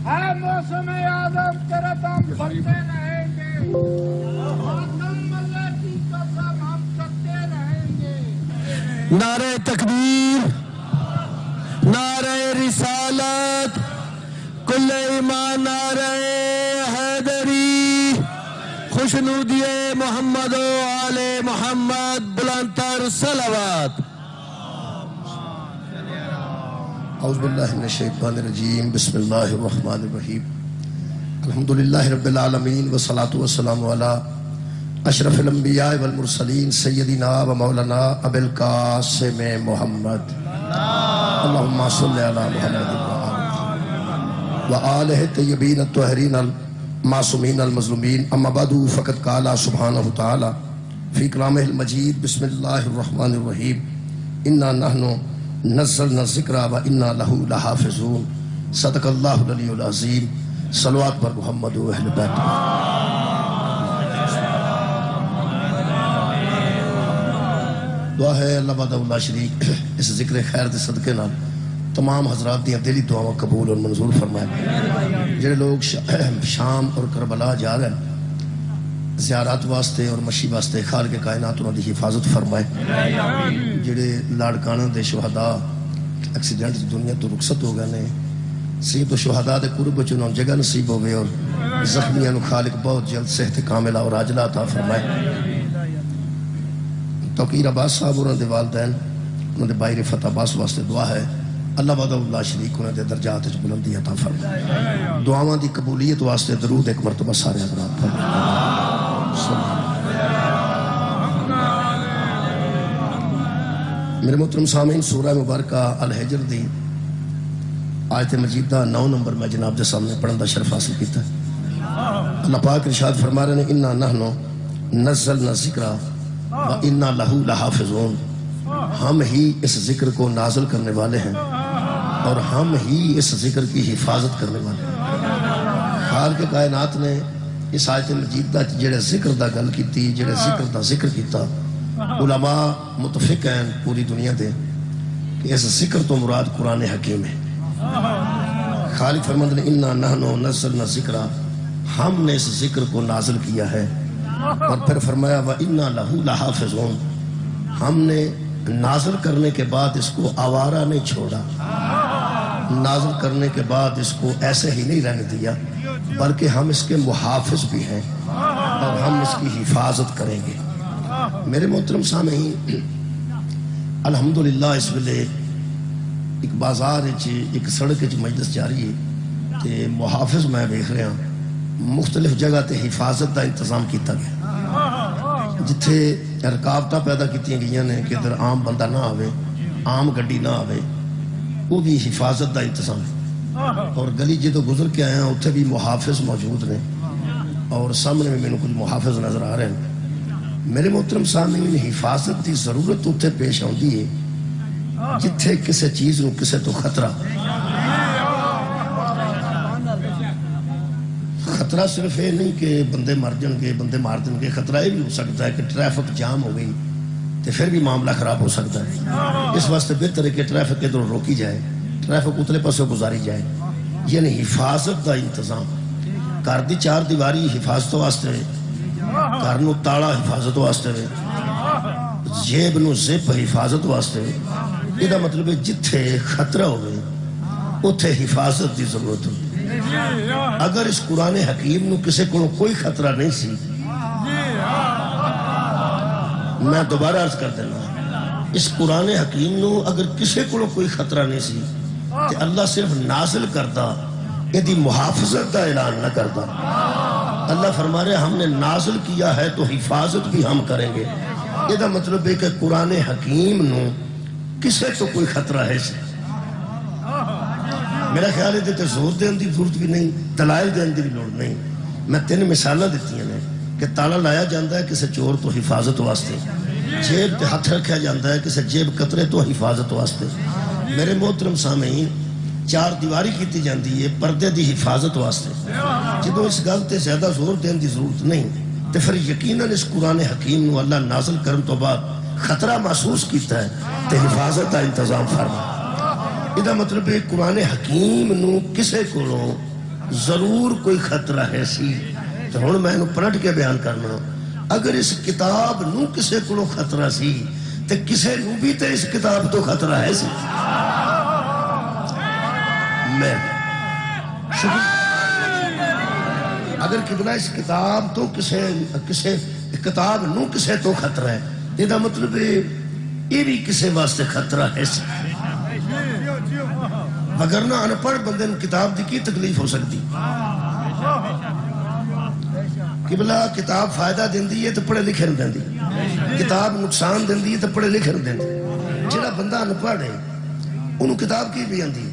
ہے موسم اعظم تیرے دم بھرتے رہیں گے، خاتم ملے کی قسم ہم کرتے رہیں گے۔ نعرہ تکبیر، نعرہ رسالت، کل ایمان، نعرہ حیدری، خوشنودی محمد و آل محمد، بلندتر صلوات۔ اعوذ باللہ من الشیطان الرجیم، بسم اللہ الرحمن الرحیم، الحمدللہ رب العالمین، والصلاة والسلام علی اشرف الانبیاء والمرسلین، سیدنا و مولانا ابی القاسم محمد، اللہم صلی علی محمد وآلہ الطیبین الطاہرین المعصومین المظلومین، اما بعد فقد قال سبحانہ تعالی فی کلامہ المجید، بسم اللہ الرحمن الرحیم، انا نحن نزلنا الذکر و انا لہ لحافظون، صدق اللہ العلی العظیم۔ صلوات پر محمد و اہل بیت۔ دعا ہے اللہ وحدہ لا شریک اس ذکر خیر دے صدقے نال تمام حضرات دیاں دلی دعاواں قبول اور منظور فرمائے۔ جڑے لوگ شام اور کربلا جا رہے ہیں زیارات واسطے اور مشی واسطے، خالق کائنات انہوں دی حفاظت فرمائے۔ جڑے لاڑکانہ دے شہداء ایکسیڈنٹ دنیا تو رخصت ہو گئے نے، سید و شہداء دے قرب وچ انہوں جگہ نصیب ہوئے، اور زخمیاں نو خالق بہت جلد صحت کاملہ اور عاجلہ عطا فرمائے۔ توقیر عباس صاحب انہوں دے والدین، انہوں دے بھائی رفعت عباس واسطے دعا ہے اللہ وحدہ لا شریک انہوں دے درجات وچ بلندی عطا فرمائے۔ دعاواں دی قبولیت واسطے درود ایک مرتبہ سارے حضرات پڑھیں۔ میرے محترم سامعین، سورہ مبارکہ الحجر دی آیت مجیدہ 9 نمبر میں جناب دے سامنے پڑھن دا شرف حاصل کیتا ہے۔ اللہ پاک ارشاد فرما رہے ہیں انا نحن نزلنا الذکر و انا لہ لحافظون، ہم ہی اس ذکر کو نازل کرنے والے ہیں اور ہم ہی اس ذکر کی حفاظت کرنے والے ہیں۔ خالق کائنات نے اس آیت مجیدہ جڑے ذکر دا گل کیتی، جڑے ذکر دا ذکر کیتا، علماء متفق ہیں پوری دنیا دے کہ اس ذکر تو مراد قرآن حکیم ہے۔ خالق فرماتے ہیں انا نحن نزلنا الذکر، ہم نے اس ذکر کو نازل کیا ہے، اور پھر فرمایا وَإِنَّا لَهُ لَحَافِظُونَ، ہم نے نازل کرنے کے بعد اس کو آوارہ نہیں چھوڑا، نازل کرنے کے بعد اس کو ایسے ہی نہیں رہنے دیا، بلکہ ہم اس کے محافظ بھی ہیں اور ہم اس کی حفاظت کریں گے۔ میرے محترم سامعین، الحمدللہ اس ویلے ایک بازار ایک سڑک مجلس جاری ہے تے محافظ میں دیکھ رہا ہوں مختلف جگہ تے حفاظت دا انتظام کیتا گیا، جتھے رکاوٹاں پیدا کیتیاں گئیاں نے کہ ادھر عام بندہ نہ آوے، عام گڈی نہ آوے، وہ بھی حفاظت دا انتظام ہے۔ اور گلی جدو گزر کے آیا اتھے بھی محافظ موجود نے، اور سامنے میں میرے کچھ محافظ نظر آ رہے ہیں۔ میرے محترم سامعین، حفاظت دی ضرورت اتھے پیش آتی ہے جتھے کسے چیز نو کسے تو خطرہ، خطرہ صرف یہ نہیں کہ بندے مر جان گے، بندے مار دیں گے، خطرہ یہ بھی ہو سکتا ہے کہ ٹریفک جام ہو گئی تو پھر بھی معاملہ خراب ہو سکتا ہے۔ اس واسطے بہتر ہے کہ ٹریفک ادھر روکی جائے، ٹریفک اتلے پاسوں گزاری جائے، یعنی حفاظت دا انتظام۔ گھر دی چار دیواری حفاظت واسطے، گھر نو تالا حفاظت واسطے، جیب نو زپ حفاظت واسطے۔ یہ مطلب ہے جتھے خطرہ ہوئے اتھے حفاظت دی ضرورت ہوئی۔ اگر اس قرآن حکیم نو کسے کو کوئی خطرہ نہیں سی، میں دوبارہ عرض کر دینا، اس قرآن حکیم نو اگر کسے کو کوئی خطرہ نہیں سی کہ اللہ صرف نازل کرتا، یہ محافظت دا اعلان نہ کرتا۔ اللہ فرما رہے ہم نے نازل کیا ہے تو حفاظت بھی ہم کریں گے۔ یہ مطلب ہے کہ قرآن حکیم نو کسے تو کوئی خطرہ ہے سی۔ میرا خیال ہے کہ زور دین دی ضرورت بھی نہیں، دلائل دین دی بھی لوڑ نہیں۔ میں 3 مثالیں دیتی ہیں کہ تالا لایا جاتا ہے کسی چور تو حفاظت واسطے، جیب تے ہاتھ رکھا جاتا ہے کسی جیب قطرے تو حفاظت واسطے۔ میرے محترم سامعین، چار دیواری کیتی جاندی ہے پردے دی حفاظت واسطے۔ جدو اس گل تے زیادہ زور دین دی ضرورت نہیں تو پھر یقیناً اس قرآن حکیم نو اللہ نازل کرن تو بعد خطرہ محسوس کیتا ہے تے حفاظت دا انتظام فرما۔ یہ مطلب ہے قرآن حکیم نو کسے کو ضرور کوئی خطرہ ہے سی تو ہن میں انہوں پلٹ کے بیان کرنا اگر اس کتاب نو کسے کو خطرہ سی تے کسے نو بھی تے اس کتاب تو خطرہ ہے سی میں اگر قبلہ اس کتاب تو کسے کتاب نو کسے تو خطرہ ہے یہ دا مطلب یہ بھی کسے واسطے خطرہ ہے سی وگرنہ انپڑھ بندے نو کتاب دی کی تکلیف ہو سکتی قبلہ کتاب فائدہ دیندی ہے تو پڑھے لکھے نو دیندی کتاب نقصان دیندی ہے تو پڑھے لکھے نو دیندی جڑا بندہ انپڑھ ہے انہوں کتاب کی بھی آندی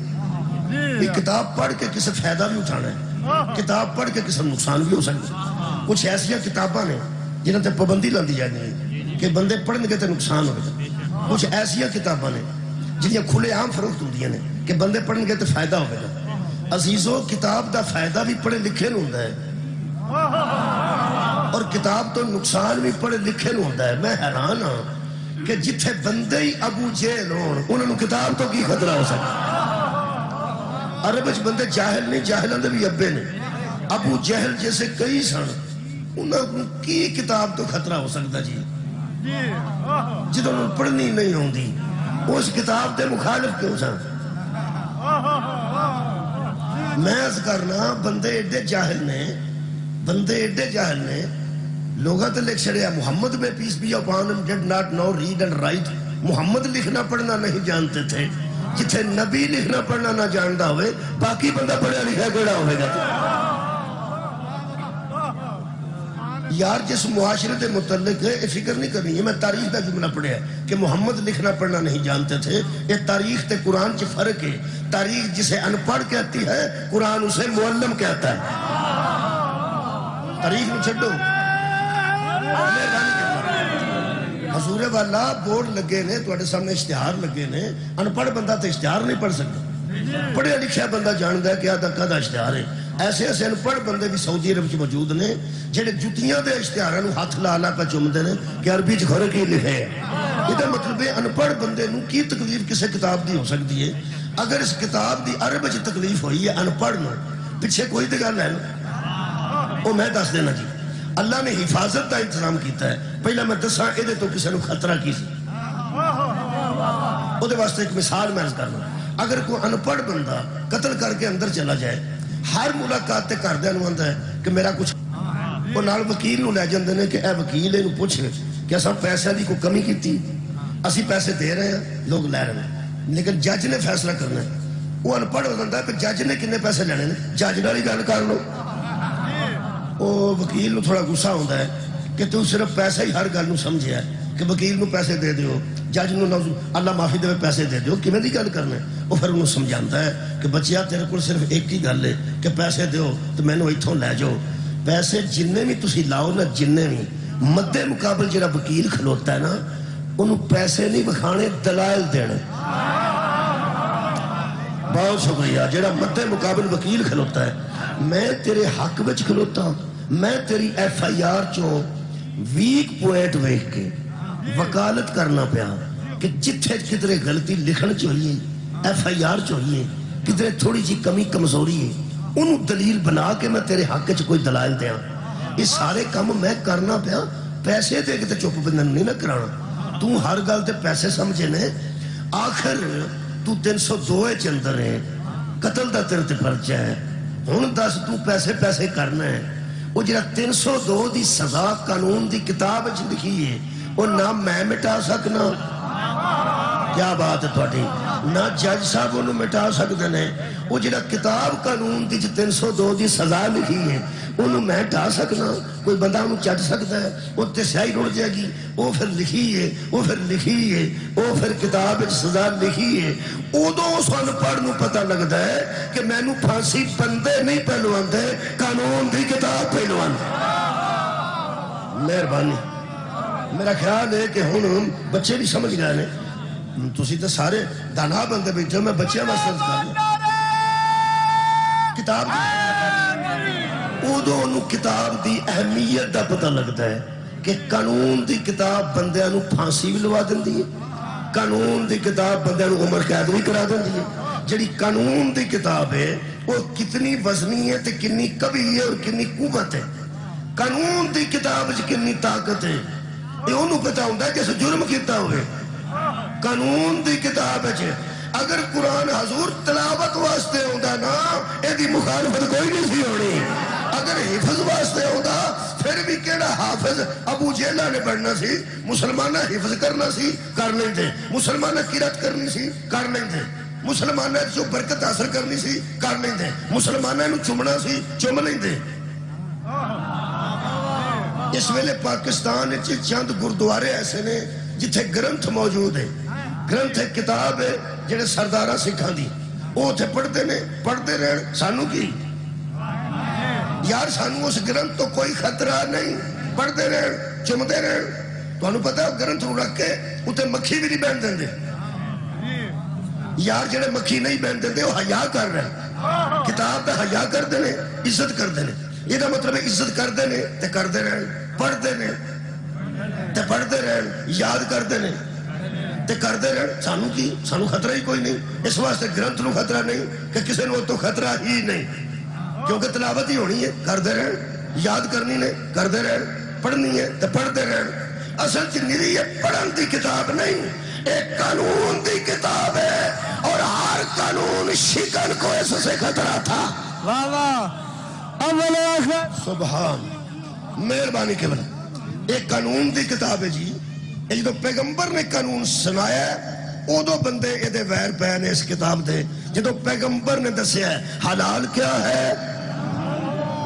یہ کتاب پڑھ کے کسی فائدہ بھی اٹھانا ہے کتاب پڑھ کے کسی نقصان بھی ہو سکتا ہے کچھ ایسیا کتاباں نے جنہاں تے پابندی لاندی جائے کہ بندے پڑھنے کے تے نقصان ہوگا کچھ ایسیا کتاباں نے جنہیں کھلے عام فروخت ہوندی ہیں کہ بندے پڑھنے کے تے فائدہ ہوگا عزیزو کتاب دا فائدہ بھی پڑھے لکھے نو ہوندا ہے اور کتاب تو نقصان بھی پڑھے لکھے نو ہوندا ہے میں حیران ہاں کہ جتھے بندے ہی ابو جہل ہون انہوں نے کتاب تو کی خطرہ ہو سکتا عرب وچ بندے جاہل نہیں جاہلاں دے بھی ابے نے ابو جہل جیسے کئی سن انہوں کی کتاب تو خطرہ ہو سکتا جی جدوں پڑھنی نہیں ہوندی اس کتاب دے مخالف کیوں سن میں عرض کرنا بندے ایڈے جاہل نے لوگاں تے لکھ چھڑیا محمد میں پیس بی اپان him did not know read and write Muhammad لکھنا پڑھنا نہیں جانتے تھے جتھے نبی لکھنا پڑھنا نہ جانتا ہوئے باقی بندہ پڑھا لکھا گڑا ہوئے گا یار جس معاشرے دے متعلق ہے فکر نہیں کرنی ہے میں تاریخ دا جملہ پڑھیا ہے کہ محمد لکھنا پڑھنا نہیں جانتے تھے یہ تاریخ تے قرآن چ فرق ہے تاریخ جسے انپڑھ کہتی ہے قرآن اسے معلم کہتا ہے تاریخ میں چھڑو حضور والا بورڈ لگے نے تو سامنے اشتہار لگے نے انپڑھ بندہ تو اشتہار نہیں پڑھ سکتا پڑھیا لکھیا بندہ جانتا ہے کہ آدھا اشتہار ہے ایسے انپڑھ بندے بھی سعودی عرب موجود نے جڑے جتیاں دے اشتہاراں نو ہاتھ لا لا پہ چومدے نے کہ عربی چ کھڑے کی لکھے ہے یہ مطلب ہے انپڑھ بندے نو کی تکلیف کسے کتاب دی ہو سکتی ہے اگر اس کتاب دی عرب چ تکلیف ہوئی ہے انپڑھ نو پیچھے کوئی تے گل ہے وہ میں دس دینا جی اللہ نے حفاظت کا انتظام کیتا ہے پہلا میں دساں یہ تو کسی نے خطرہ کی سی وہ واسطے ایک مثال میں عرض کرنا اگر کوئی انپڑھ بندہ قتل کر کے اندر چلا جائے ہر ملاقات تے کردیاں نوں آندا ہے کہ میرا کچھ وہ نال وکیل نوں لے جاندے نے کہ اے وکیل اینوں پوچھ کہ اساں پیسے دی کوئی کمی کیتی اسی پیسے دے رہے ہیں لوگ لے رہے ہیں لیکن جج نے فیصلہ کرنا ہے وہ انپڑھ ہو جاندا ہے کہ جج نے کنے پیسے لینے نے جج نال ہی گل کر لو وہ وکیل نو تھوڑا غصہ ہوتا ہے کہ تو صرف پیسہ ہی ہر گل نو سمجھیا ہے کہ وکیل نو پیسے دے دیو جج نو اللہ معافی دے پیسے دے دیو کیویں دی گل کرنا ہے وہ پھر انہوں سمجھاندا ہے کہ بچیا تیرے کول صرف ایک ہی گل ہے کہ پیسے دیو تو مینوں ایتھوں لے جاؤ پیسے جننے بھی تسی لاؤ نا جننے بھی مد مقابل جڑا وکیل کھلوتا ہے نا انہوں پیسے نہیں بکھانے دلائل دینے بہت شکریہ جڑا مد مقابل وکیل کھلوتا ہے میں تیرے حق وچ کھلوتا ہوں میں تیری ایف آئی آر چو ویک پوائنٹ ویکھ کے وکالت کرنا پیا کہ جتھے کدھرے غلطی لکھن چاہیے ایف آئی آر چاہیے کدھرے تھوڑی جی کمی کمزوری ہے انہوں دلیل بنا کے میں تیرے حق چ کوئی دلائل دیاں یہ سارے کام میں کرنا پیا پیسے دے کے تے چپ بندن نہیں نہ کرانا تو ہر گل تے پیسے سمجھے نے آخر تو 302 چ اندر ہے قتل دا تیرے تے پرچہ ہے ہن دس تو پیسے کرنا ہے وہ جڑا 302 دی سزا قانون دی کتاب وچ لکھی ہے وہ نہ میں مٹا سکنا کیا بات ہے تھوڑی نہ جج صاحب انہوں مٹا سکتے ہیں وہ جڑا کتاب قانون دی 302 دی سزا لکھی ہے انہوں میں ٹا سکنا کوئی بندہ انہوں چٹ سکتا ہے وہ تے سیاہی رڑ جائے گی وہ پھر لکھی ہے وہ پھر کتاب سزا لکھی ہے ادو سن پڑھ نو پتہ لگتا ہے کہ میں نو پھانسی بندے نہیں پہلوان دے قانون دی کتاب پہلوان مہربانی میرا خیال ہے کہ ہن بچے بھی سمجھ گئے نے تسی تے سارے دانا بندے بیٹھے میں بچے واسطے کر کتاب ادو انہوں کتاب دی اہمیت دا پتہ لگتا ہے کہ قانون دی کتاب بندیاں نو پھانسی بھی لوا دیندی ہے قانون دی کتاب بندیاں نو عمر قید بھی کرا دیندی ہے جڑی قانون دی کتاب ہے وہ کتنی وزنی ہے تے کنی کبھی ہے اور کنی قوت ہے. قانون دی کتاب وچ کنی طاقت ہے یہ انہوں پتا ہوتا ہے جیسے جرم کیتا ہوئے. قانون دی کتاب وچ اگر قرآن حضور تلاوت واسطے ہوتا نا یہ دی مخالفت کوئی نہیں سی ہونی. اگر حفظ واسطے ہوتا پھر بھی کیڑا حافظ ابو جہلہ نے پڑھنا سی. مسلمانہ حفظ کرنا سی کر نہیں دے, مسلمانہ قرات کرنی سی کر نہیں دے, مسلمانہ جو برکت حاصل کرنی سی کر نہیں دے, مسلمانہ نو چمنا سی چم نہیں دے. اس ویلے پاکستان چند گردوارے ایسے نے جتھے گرنتھ موجود ہے, گرنتھ ایک کتاب ہے جڑے سردارہ سکھاں دی وہ اتھے پڑھتے نے, پڑھتے رہن سانو کی یار سانو اس گرنتھ تو کوئی خطرہ نہیں, پڑھتے رہن چمتے رہن. تو انہوں پتا ہے گرنتھ رو رکھ کے اتھے مکھی بھی نہیں بین دیں دے یار, جڑے مکھی نہیں بین دیں دے وہ حیا کر رہے ہیں. کتاب دا حیا کر دینے عزت کر دینے, یہ دا مطلب ہے عزت کر دینے تے کر دے رہن, پڑھ دینے تے پڑھتے رہن, یاد کر دینے تے کر دے رہن. سانو کی سانو خطرہ ہی کوئی نہیں. اس واسطے گرنتھ نو خطرہ نہیں کہ کسی نو تو خطرہ ہی نہیں, کیونکہ تلاوت ہی ہونی ہے کر دے رہن, یاد کرنی نے کر دے رہن, پڑھنی ہے تے پڑھتے رہن. اصل چ نری ہے پڑھن دی کتاب نہیں, ایک قانون دی کتاب ہے اور ہر قانون شکن کو اس سے خطرہ تھا. واہ واہ اول آخر سبحان مہربانی کے بنا. ایک قانون دی کتاب ہے جی. جدو پیغمبر نے قانون سنایا ہے ادو بندے یہ ویر پے نے اس کتاب دے. جدو پیغمبر نے دسیا ہے حلال کیا ہے,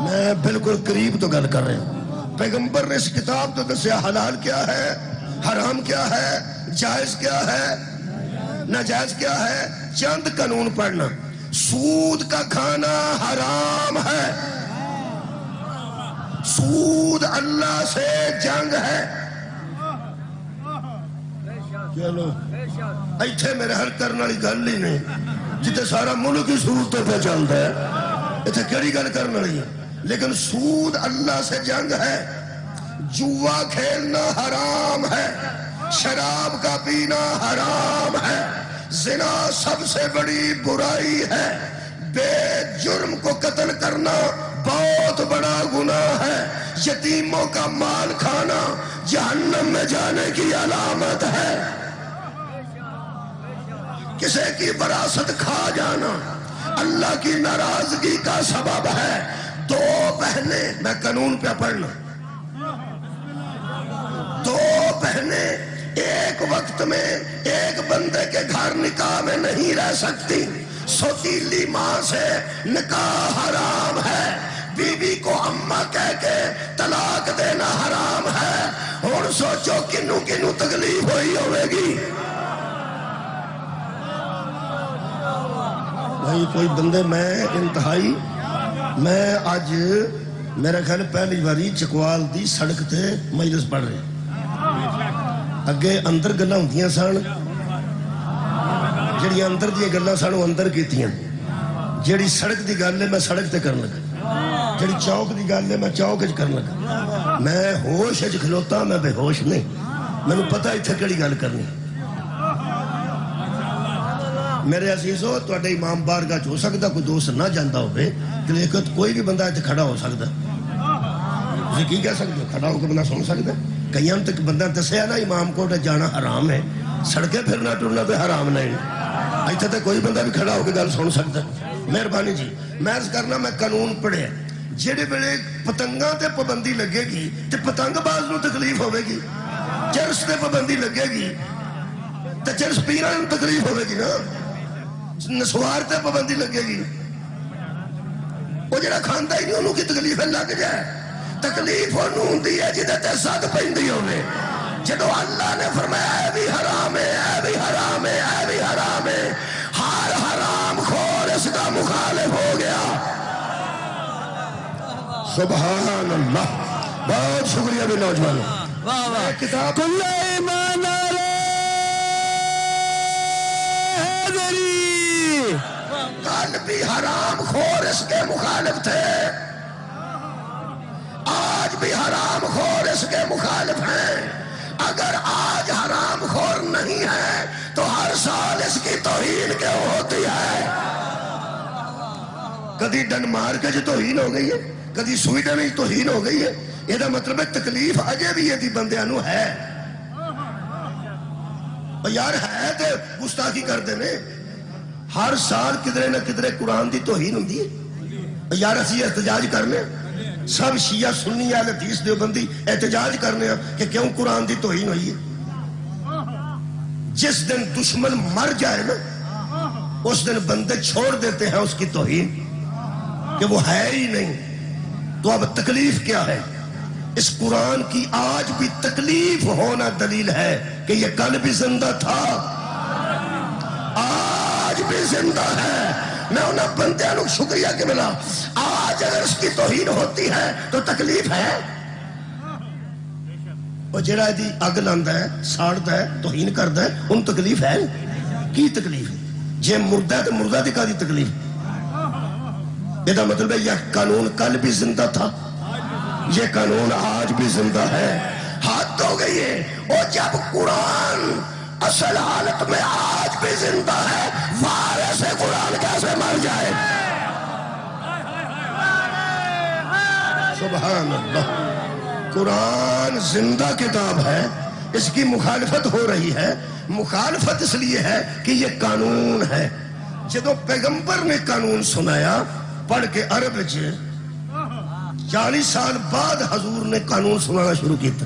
میں بالکل قریب تو گل کر رہا ہوں. پیغمبر نے اس کتاب تو دسیا حلال کیا ہے, حرام کیا ہے, جائز کیا ہے, ناجائز کیا ہے. چند قانون پڑھنا. سود کا کھانا حرام ہے, سود اللہ سے جنگ ہے. چلو ایتھے میرے حل کرنے والی گل ہی نہیں, جتے سارا ملک ہی سود تو پہ چلتا ہے, ایتھے کیڑی گل کرنے والی ہے. لیکن سود اللہ سے جنگ ہے. جوا کھیلنا حرام ہے, شراب کا پینا حرام ہے, زنا سب سے بڑی برائی ہے, بے جرم کو قتل کرنا بہت بڑا گناہ ہے, یتیموں کا مال کھانا جہنم میں جانے کی علامت ہے, کسی کی وراثت کھا جانا اللہ کی ناراضگی کا سبب ہے. دو بہنیں, میں قانون پہ پڑھنا, دو بہنیں ایک وقت میں ایک بندے کے گھر نکاح میں نہیں رہ سکتی. سوتیلی ماں سے نکاح حرام ہے, بیوی کو اماں کہہ کے طلاق دینا حرام ہے. اور سوچو کنو کنو تکلیف ہوئی ہوئے گی. بھائی کوئی بندے میں انتہائی, میں آج میرا خیال پہلی باری چکوال دی سڑک تے مجلس پڑھ رہے. اگے اندر گلاں ہوندیاں سن, جڑی اندر دی گلاں سن وہ اندر کیتیاں, جڑی سڑک دی گل ہے میں سڑک تے کرن لگا, جڑی چوک دی گل ہے میں چوک وچ کرن لگا. میں ہوش وچ کھلوتا, میں بے ہوش نہیں, مینوں پتہ ایتھے کیڑی گل کرنی. میرے عزیزو تواڈے امام بارگاہ چ ہو سکدا کوئی دوست نہ جاندا ہوے, لیکن کوئی بھی بندہ ایتھے کھڑا ہو سکدا. تسی کی کہہ سکدے ہو, کھڑا ہو کے بندہ سن سکدا. کئیاں تک بندہ دسیا نا امام کوٹ جانا حرام ہے, سڑکیں پھرنا ٹرنا تو حرام نہیں. ایتھے تے کوئی بندہ بھی کھڑا ہو کے گل سن سکدا. مہربانی جی میں عرض کرنا, میں قانون پڑھیا جہے ویلے پتنگاں تے پابندی لگے گی تے پتنگ باز نو تکلیف ہوے گی, چرس تے پابندی لگے گی تے چرس پیراں نو تکلیف ہوے گی نا, نسوار تے پابندی لگے گی, وہ جڑا کھاندا ہی نہیں انہوں کی تکلیف لگ جائے. تکلیف انہوں ہوندی ہے جدے تے صد پیندی ہوے. جدو اللہ نے فرمایا اے بھی حرام ہے, اے بھی حرام ہے, اے بھی حرام ہے, ہر حرام خور اس کا مخالف ہو گیا. سبحان اللہ. بہت شکریہ بھی نوجوانوں. کتاب کل بھی حرام خور اس کے مخالف تھے, آج بھی حرام خور اس کے مخالف ہیں. اگر آج حرام خور نہیں ہے تو ہر سال اس کی توہین کیوں ہوتی ہے. کدی ڈنمارک توہین ہو گئی ہے، کدی سویڈن توہین ہو گئی ہے، یہ مطلب ہے تکلیف اجے بھی یہ بندیاں نو ہے۔ یار ہے تو گستاخی کرتے ہیں، ہر سال کدھرے نہ کدھرے قرآن دی توہین ہوندی ہے۔ یار اسی احتجاج کرنے سب شیعہ سنی اہل حدیث دیوبندی احتجاج کرنے کہ کیوں قرآن دی توہین ہوئی ہے۔ جس دن دشمن مر جائے نا اس دن بندے چھوڑ دیتے ہیں اس کی توہین کہ وہ ہے ہی نہیں۔ تو اب تکلیف کیا ہے؟ اس قرآن کی آج بھی تکلیف ہونا دلیل ہے کہ یہ کل بھی زندہ تھا، آج بھی زندہ ہے۔ میں انہیں بندیاں کو شکریہ کہ ملا، آج اگر اس کی توہین ہوتی ہے تو تکلیف ہے۔ وہ جڑا دی اگ لاندا ہے، ساڑدا ہے، توہین کردا ہے، ان تکلیف ہے؟ کی تکلیف ہے؟ جے مردہ ہے تو مردہ دی کا دی تکلیف؟ یہ مطلب ہے یہ قانون کل بھی زندہ تھا، یہ قانون آج بھی زندہ ہے۔ حد ہو گئی ہے، اور جب قرآن اصل حالت میں آج بھی زندہ ہے، وارث قرآن کیسے مر جائے؟ سبحان اللہ۔ قرآن زندہ کتاب ہے، اس کی مخالفت ہو رہی ہے۔ مخالفت اس لیے ہے کہ یہ قانون ہے۔ جدو پیغمبر نے قانون سنایا پڑھ کے عرب 40 سال بعد حضور نے قانون سنانا شروع کیا۔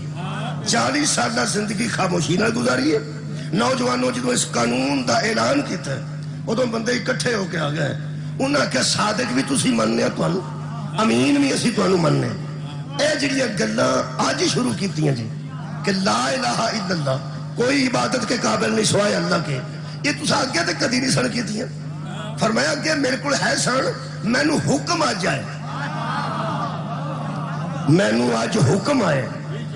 40 سالہ زندگی خاموشی نہ گزاری ہے۔ نوجوانوں جدو اس قانون دا اعلان کیتا ہے ادو بندے اکٹھے ہو کے آ گئے، انہوں نے کہا صادق بھی تسی مننے تانوں، امین بھی اسی تانوں مننے۔ اے جڑیاں گلاں آج ہی شروع کیتیاں جی کہ لا الہ الا اللہ، کوئی عبادت کے قابل نہیں سوائے اللہ کے، یہ تساں اگے تے کدی نہیں سن کیتیاں۔ فرمایا کہ میرے کو ہے سن، مینو حکم آ جائے، مینو آج حکم آئے۔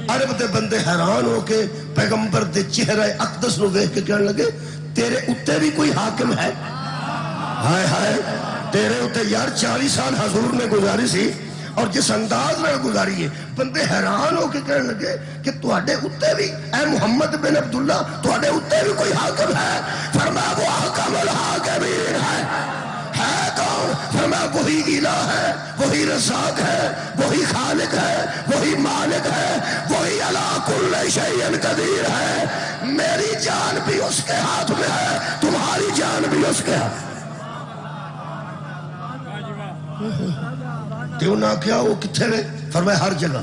عرب دے بندے حیران ہو کے پیغمبر دے چہرہ اقدس نو دیکھ کے کہنے لگے تیرے اتے بھی کوئی حاکم ہے؟ ہائے ہائے، تیرے اتے یار 40 سال حضور نے گزاری سی اور جس انداز میں گزاری ہے، بندے حیران ہو کے کہنے لگے کہ تواڈے اتے بھی اے محمد بن عبداللہ تواڈے اتے بھی کوئی حاکم ہے؟ فرمایا وہ حاکم الحاکمین ہے کون؟ فرمایا وہی الہ ہے، وہی رزاق ہے، وہی خالق ہے، وہی مالک ہے، وہی علی کل شیء قدیر ہے۔ میری جان بھی اس کے ہاتھ میں ہے، تمہاری جان بھی اس کے ہاتھ۔ کیوں نہ کیا وہ کتھے رہے؟ فرمایا ہر جگہ۔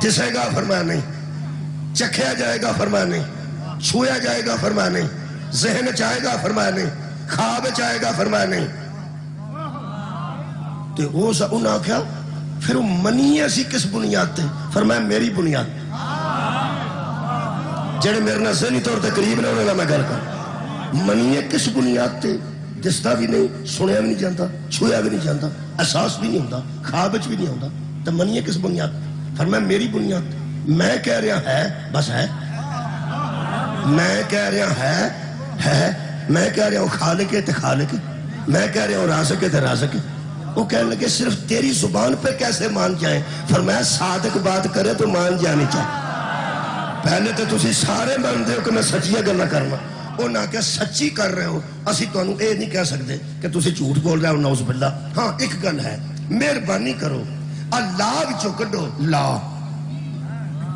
دسے گا؟ فرمایا نہیں۔ چکھیا جائے گا؟ فرمایا نہیں۔ چھویا جائے گا؟ فرمایا نہیں۔ ذہن چاہے گا؟ فرمایا نہیں۔ خواب چاہے گا؟ فرمایا نہیں۔ تو وہ انہاں کیا پھر وہ منی اسی کس بنیاد تے؟ فرمایا میری بنیاد۔ جڑے میرے نال ذہنی طور تے قریب نے انہاں نال میں گل کر، منی کس بنیاد تے؟ دستا بھی نہیں، سنیا بھی نہیں جانتا، چھویا بھی نہیں جانتا، احساس بھی نہیں ہوتا، خواب بھی نہیں ہوتا، تو منی کس بنیاد؟ فرمایا میری بنیاد۔ میں کہہ رہا ہے بس ہے، میں کہہ رہا ہے، میں کہہ رہا ہوں خالق ہے تے خالق ہے، میں کہہ رہا ہوں رازق ہے تے رازق ہے۔ وہ کہنے لگے صرف تیری زبان پہ کیسے مان جائیں؟ فرمایا صادق بات کرے تو مان جانی چاہیے۔ پہلے تو تسی سارے مانتے ہو کہ میں سچیاں گلاں کرنا، وہ نہ کہ سچی کر رہے ہو، اسی تانوں اے نہیں کہہ سکتے کہ تسی جھوٹ بول رہے ہو، نعوذ باللہ۔ ہاں ایک گل ہے، مہربانی کرو اللہ وچوں کڈو لا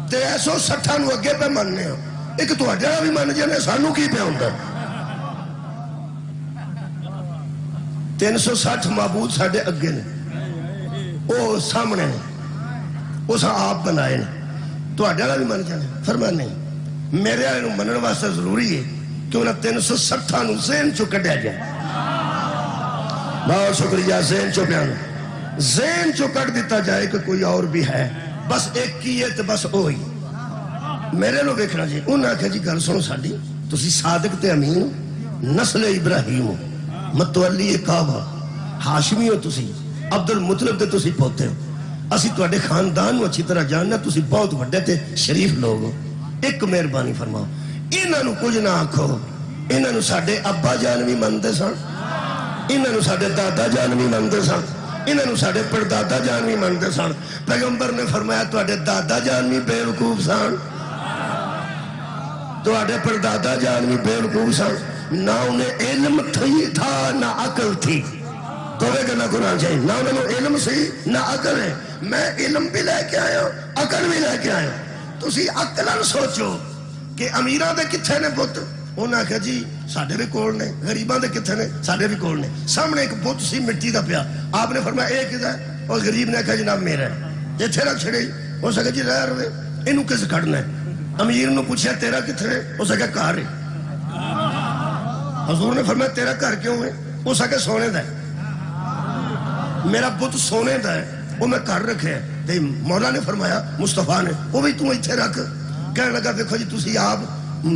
تے 160 نو اگے پہ مننے ہو، ایک تہاڈے والا بھی من جانے، سانوں کی پیا ہوندا؟ 360 معبود ساڈے اگے نے، وہ سامنے نے، وہ آپ بنائے نے، تہاڈے والا بھی من جانے؟ فرمایا نہیں، میرے والے منن واسطے ضروری ہے کہ انہیں 360 نو ذہن چو کڈیا جائے۔ بہت شکریہ، ذہن چو بیان، ذہن چو کٹ دیتا جائے کہ کوئی اور بھی ہے، بس ایک کی ہے تو بس وہی میرے لو ویکھنا جی۔ انہوں نے آخیا جی گل سنو ساڈی، تسی صادق تے امین ہو، نسل ابراہیم ہو، متولی کعبہ، ہاشمی ہو، تسی عبد المطلب تے تسی پوتے ہو، اسی تواڈے خاندان نو اچھی طرح جاننا، تسی بہت بڑے تے شریف لوگ ہو۔ ایک مہربانی فرماؤ، انہاں نو کچھ نہ آکھو، انہاں نو ساڈے ابا جان بھی مندے سن، انہاں نو ساڈے دادا جان بھی مندے سن، انہاں نو ساڈے پردادا جان بھی مندے سن۔ پیغمبر نے فرمایا تواڈے دادا جان بھی بے وقوف سن، تواڈے پردادا جان بھی بے وقوف سن، نہ انہیں علم تھا نہ عقل تھی، کوے کہ نہ قرآن چاہیے، نہ انہوں نے علم سی نہ عقل ہے. میں علم بھی لے کے آیا عقل بھی لے کے آیا. تسی عقلن سوچو کہ امیراں دے کتھے نے بت؟ انہاں آخیا جی ساڈے بھی کول نے. غریباں دے کتھے نے؟ ساڈے بھی کول نے. سامنے ایک بت سی مٹی دا پیا. آپ نے فرمایا اے کدا ہے؟ اور غریب نے آخیا جناب میرا ہے. جتھے رکھ چھڑے. ہو سکے جی رہ رہے اینوں کس کھڑنا ہے. امیر نے پوچھا تیرا کتھے ہے؟ ہو سکے گھر ہے. حضور نے فرمایا تیرا گھر کیوں ہے؟ ہو سکے سونے دا ہے. میرا بت سونے دا ہے وہ میں گھر رکھے ہے. مولا نے فرمایا مصطفیٰ نے وہ بھی تم اتنے رکھ. کہنے لگا دیکھو جی تسی آپ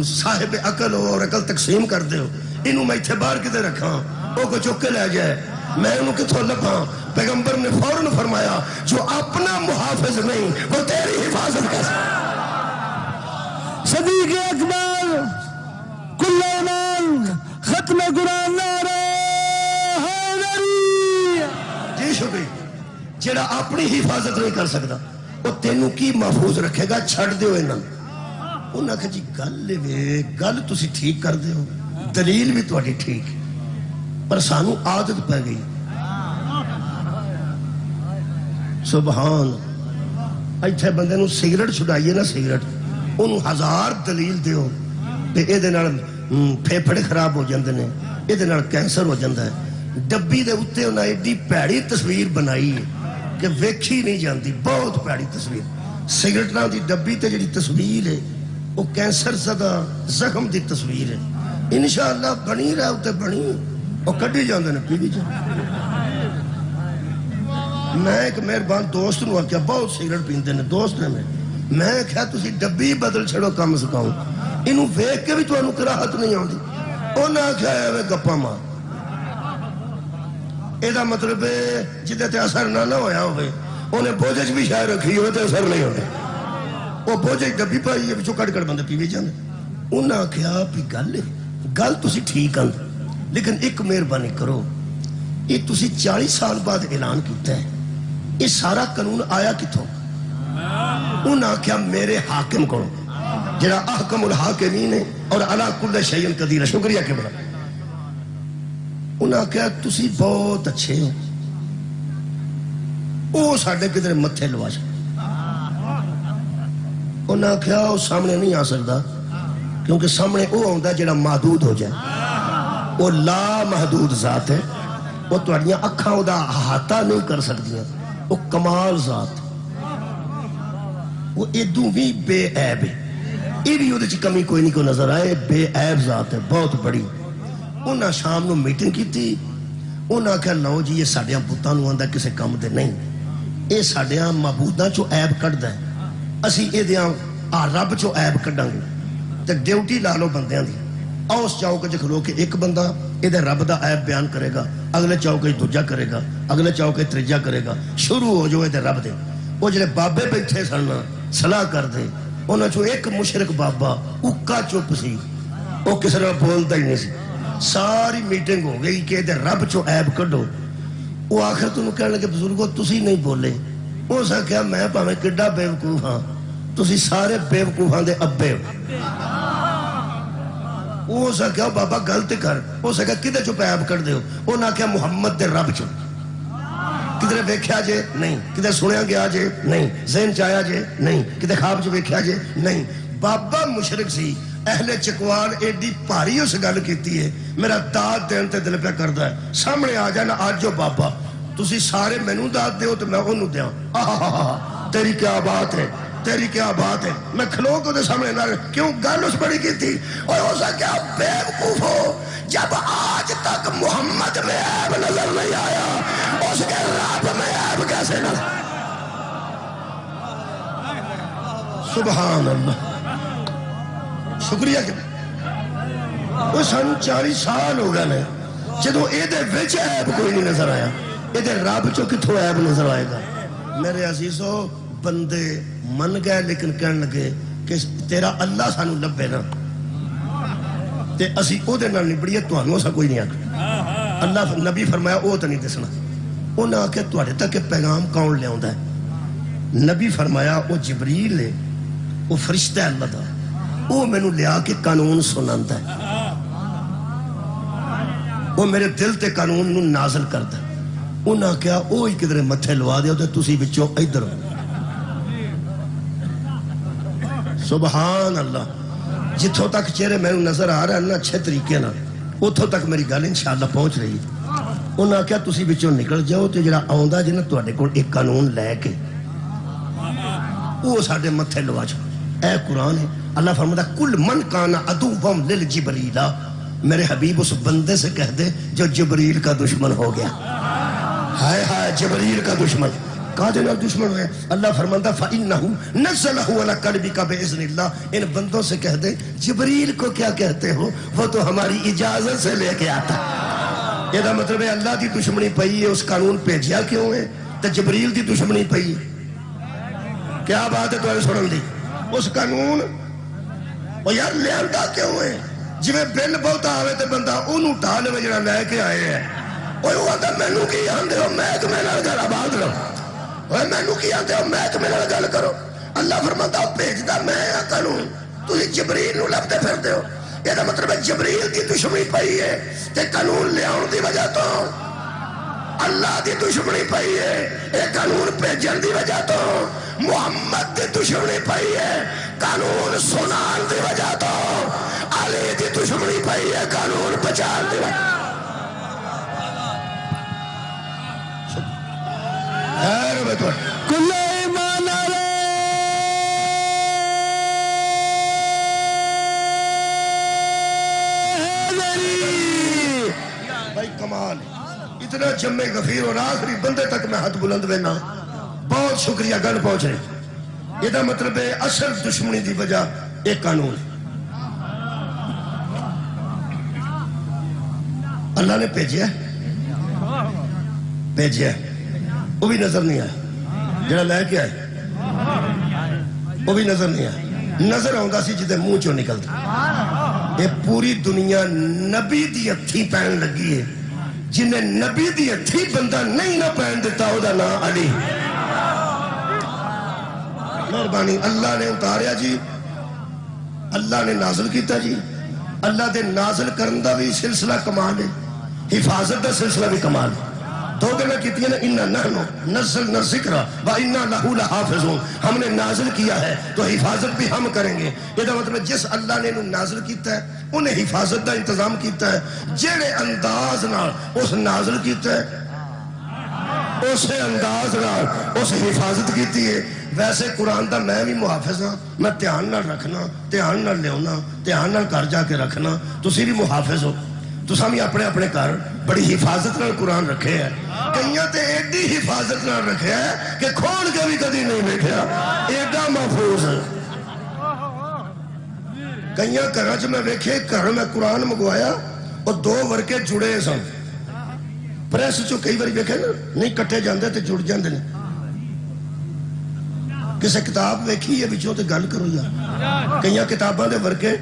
صاحب عقل ہو اور عقل تقسیم کرتے ہو. انہوں میں اتنے باہر کدھر رکھا وہ کو چک کے لے جائے میں انہوں کتوں لبھا. پیغمبر نے فوراً فرمایا جو اپنا محافظ نہیں وہ تیری حفاظت کیسے. صدیق اکبر کل ایمان ختم قرآن نعرہ حیدری. جی شکریہ. جڑا اپنی حفاظت نہیں کر سکتا وہ تینوں کی محفوظ رکھے گا. چھڑ دیو انہاں. انہاں کہ جی گل وے گل تسی ٹھیک کر دیو دلیل بھی تہاڈی ٹھیک پر سانو عادت پہ گئی. سبحان. ایتھے بندے نو سگریٹ چھڈائیے نا سگریٹ انہوں 1000 دلیل دیو تے اے دے نال پھیپھڑے خراب ہو جاندے نے اے دے نال کینسر ہو جاندا ہے. ڈبی دے اوتے انہاں ایڈی پیڑی تصویر بنائی ہے کہ ویکھی نہیں جاندی. بہت پیڑی تصویر. سگریٹاں دی ڈبی تے جڑی تصویر ہے وہ کینسر زدہ زخم دی تصویر ہے. انشاءاللہ بنی رہا ہوتے بنی وہ کڈی جاندے نے پی بھی جاندے. میں ایک مہربان دوست نو آکھیا بہت سگریٹ پیندے نے دوست نے میں کہا تسی ڈبی بدل چھڑو کم سکاؤں انہوں ویکھ کے بھی تو انہوں کراہت نہیں آؤں دی. انہوں نے کہا ہے گپا مار. ایدہ مطلب ہے جدے تے اثر نہ ہویا ہوئے انہیں بوجھج بھی شاید رکھی ہوئے تے اثر نہیں ہوئے. وہ بوجھج ڈبی پائی ہے بچو کٹ کٹ بندے پی بھی جانے. انہوں نے کہا بھی گل تسی ٹھیک آن لیکن ایک مہربانی کرو یہ تسی 40 سال بعد اعلان کیتا ہے یہ سارا قانون آیا کتوں؟ انہوں نے کہا میرے حاکم کو جڑا احکم الحاکمین ہے اور علا کل شیء قدیر. شکریہ کہ بڑا. انہوں نے کہا تسی بہت اچھے ہو وہ ساڑھے کدھر متھے لواش. انہوں نے کہا وہ سامنے نہیں آ سکتا کیونکہ سامنے وہ ہوندہ جڑا محدود ہو جائے. وہ لا محدود ذات ہے وہ تواڈیاں اکھاں دا احاطہ نہیں کر سکتی. وہ کمال ذات وہ ادوں بھی بے عیب ہے. یہ بھی وہ کمی کوئی نہیں کو نظر آئے. بے عیب ذات ہے بہت بڑی. انہاں شام نو میٹنگ کی تھی. انہاں کہا لو جی یہ ساڑیاں بتاں نو آندہ کسے کم دے نہیں یہ ساڑیاں معبوداں چو عیب کٹ دیں اسی اے دیاں رب چو عیب کٹاں گے تے ڈیوٹی لا لو بندیاں دی. آؤ اس چاہو کہ کھلو کہ ایک بندہ یہ دے رب دا عیب بیان کرے گا اگلے چاہو کہ دوجا کرے گا اگلے چاہو کہ تریجا کرے گا. شروع ہو جو یہ دے رب دے. وہ جلے بابے بیٹھے سننا صلاح کر دے انہوں چو ایک مشرک بابا اکا چپ سی وہ کس طرح بولتا ہی نہیں سی. ساری میٹنگ ہو گئی کہ دے رب چو عیب کڈو. وہ آخر تو کہنے لگے بزرگو تسی نہیں بولے. وہ سا کہا میں پاہمیں کڈا بے وقوف ہاں تسی سارے بے وقوفاں دے ابے ہو. وہ سا کہا بابا غلط کر. وہ سا کہا کدھے چو عیب کر دے ہو. وہ نہ کہا محمد دے رب چو کدھر ویکھیا جے نہیں کدھر سنیا گیا جے نہیں ذہن چایا جے نہیں کدھر خواب چ ویکھیا جے نہیں. بابا مشرک سی. اہل چکوان ایڈی پاری اس گل کیتی ہے میرا داد دین تے دل پہ کردا ہے. سامنے آ جانا آج جو بابا تسی سارے مینوں داد دیو تو میں انہوں دیاں. تیری کیا بات ہے تیری کیا بات ہے. میں کھلو کو دے سامنے نہ کیوں گل اس بڑی کی تھی. اور ہو سا کیا بے وقوف ہو جب آج تک محمد میں عیب نظر نہیں آیا اس کے رب میں عیب کیسے نظر. سبحان اللہ. شکریہ کہ وہ سن 40 سال ہو گئے جدو اے دے وچ عیب کوئی نہیں نظر آیا. اے دے رب چو کتھوں عیب نظر آئے گا. میرے عزیزو بندے من گئے لیکن کہنے لگے کہ تیرا اللہ سانو لبے نا تے اسی او دے نال نبڑیے تانوں اسا کوئی نہیں آکھدا. اللہ نبی فرمایا او تے نہیں دسنا. انہاں آکھیا تواڈے تک پیغام کون لے آوندا ہے؟ نبی فرمایا او جبریل ہے وہ فرشتہ ہے اللہ دا وہ مینوں لیا کے قانون سناندا ہے وہ میرے دل تے قانون نو نازل کردا ہے. انہاں کیا اوہی کدھر متھے لوا دے تے تسی وچوں ادھر ہو. سبحان اللہ. جتھوں تک چہرے میں نظر آ رہا ہے نا اچھے طریقے نہ اتھوں تک میری گل انشاءاللہ پہنچ رہی ہے. انہاں کیا تسی وچوں نکل جاؤ تے جڑا آوندا جے نا تواڈے کول ایک قانون لے کے وہ ساڈے متھے لوا چھو. اے قرآن ہے. اللہ فرماتا کل من کانا عدوم للجبریل، میرے حبیب اس بندے سے کہہ دے جو جبریل کا دشمن ہو گیا. ہائے ہائے جبریل کا دشمن کہاں دینا دشمن ہوئے. اللہ فرماتا فَإِنَّهُ نَزَّلَهُ عَلَى قَلْبِكَ بِإِذْنِ اللَّهِ. ان بندوں سے کہہ دے جبریل کو کیا کہتے ہو، وہ تو ہماری اجازت سے لے کے آتا. یہ مطلب ہے اللہ دی دشمنی پئی ہے. اس قانون بھیجیا کیوں ہے تو جبریل دی دشمنی پئی ہے. کیا بات ہے تو سنن دی. اس قانون وہ یار لیاندا کیوں ہے. جی میں بل بہت آوے تے بندہ انہوں ٹال میں جڑا لے کے آئے ہیں وہ آتا مینوں کی آندے ہو محکمے نال گل آباد رہو. مینوں کی آندے ہو محکمے نال گل کرو. اللہ فرماتا بھیجدا میں ہاں قانون، تسی جبریل نوں لبدے پھردے ہو. یہ مطلب ہے جبریل دی دشمنی پئی ہے تے قانون لے آن دی وجہ تو اللہ دی دشمنی پئی ہے. یہ قانون بھیجن دی وجہ تو محمد دی دشمنی پئی ہے. قانون سنان دی وجہ تو علی دی دشمنی پئی ہے. قانون بچان دی وجہ کل ایمان بھائی کمال اتنا جمع غفیر اور آخری بندے تک میں ہاتھ بلند وینا. بہت شکریہ گل پہنچ رہی. یہ مطلب ہے اصل دشمنی دی وجہ ایک قانون اللہ نے بھیجیا وہ بھی نظر نہیں آیا. جڑا لے کے آئے وہ بھی نظر نہیں آیا. نظر آؤں سی جدے منہ چوں نکلتا. یہ پوری دنیا نبی دی ہتھی پہن لگی ہے. جنہیں نبی دی ہتھی بندہ نہیں نہ پہن دیتا وہ دا نام علی. مہربانی اللہ نے اتاریا جی، اللہ نے نازل کیتا جی. اللہ دے نازل کرن دا بھی سلسلہ کمال ہے، حفاظت دا سلسلہ بھی کمال ہے. دو گلیں کیتی ہیں نا اِنَّا نَحْنُ نَزَّلْنَا الذِّکْرَ وَإِنَّا لَهُ لَحَافِظُونَ. ہم نے نازل کیا ہے تو حفاظت بھی ہم کریں گے. یہ مطلب جس اللہ نے انہوں نازل کیتا ہے انہیں حفاظت دا انتظام کیتا ہے. جیڑے انداز نال اس نازل کیتا ہے اسے انداز نال اس حفاظت کیتی ہے. ویسے قرآن دا میں بھی محافظ ہاں. میں دھیان نال رکھنا، دھیان نال لیونا، دھیان نال گھر جا کے رکھنا. تسی بھی محافظ ہو. تساں بھی اپنے اپنے گھر بڑی حفاظت نال قرآن رکھے ہے. کئیاں تے ایڈی حفاظت نال رکھے ہے کہ کھول کے بھی کدی نہیں بیٹھیا. ایڈا محفوظ ہے. کئیاں گھراں چ میں ویکھے گھر میں قرآن منگوایا اور 2 ورکے جڑے سن. پریس چوں کئی باری ویکھے نا نہیں کٹے جاندے تے جڑ جاندے نے. کسے کتاب ویکھی ہے وچوں تے گل کرو یار. کئیاں کتاباں دے ورکے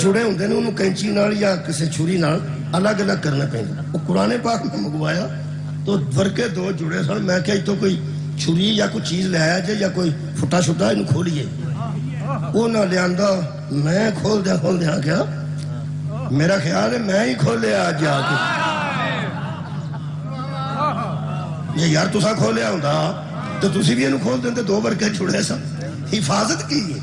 جڑے ہوندے نے انہوں کینچی نال یا کسے چھری نال الگ الگ کرنا پیندا. وہ قرآن پاک میں منگوایا تو ورکے 2 جڑے سن. میں کہ تو کوئی چھری یا کوئی چیز لے آیا جے یا کوئی پھٹا چھٹا انہوں کھولیے. وہ نہ لیاندا میں کھول دیا کیا میرا خیال ہے میں ہی کھولیا جا کے. یہ یار تسا کھولیا ہوندا تو تسی بھی انہوں کھول دیندے. 2 ورکے جڑے سن. حفاظت کی ہے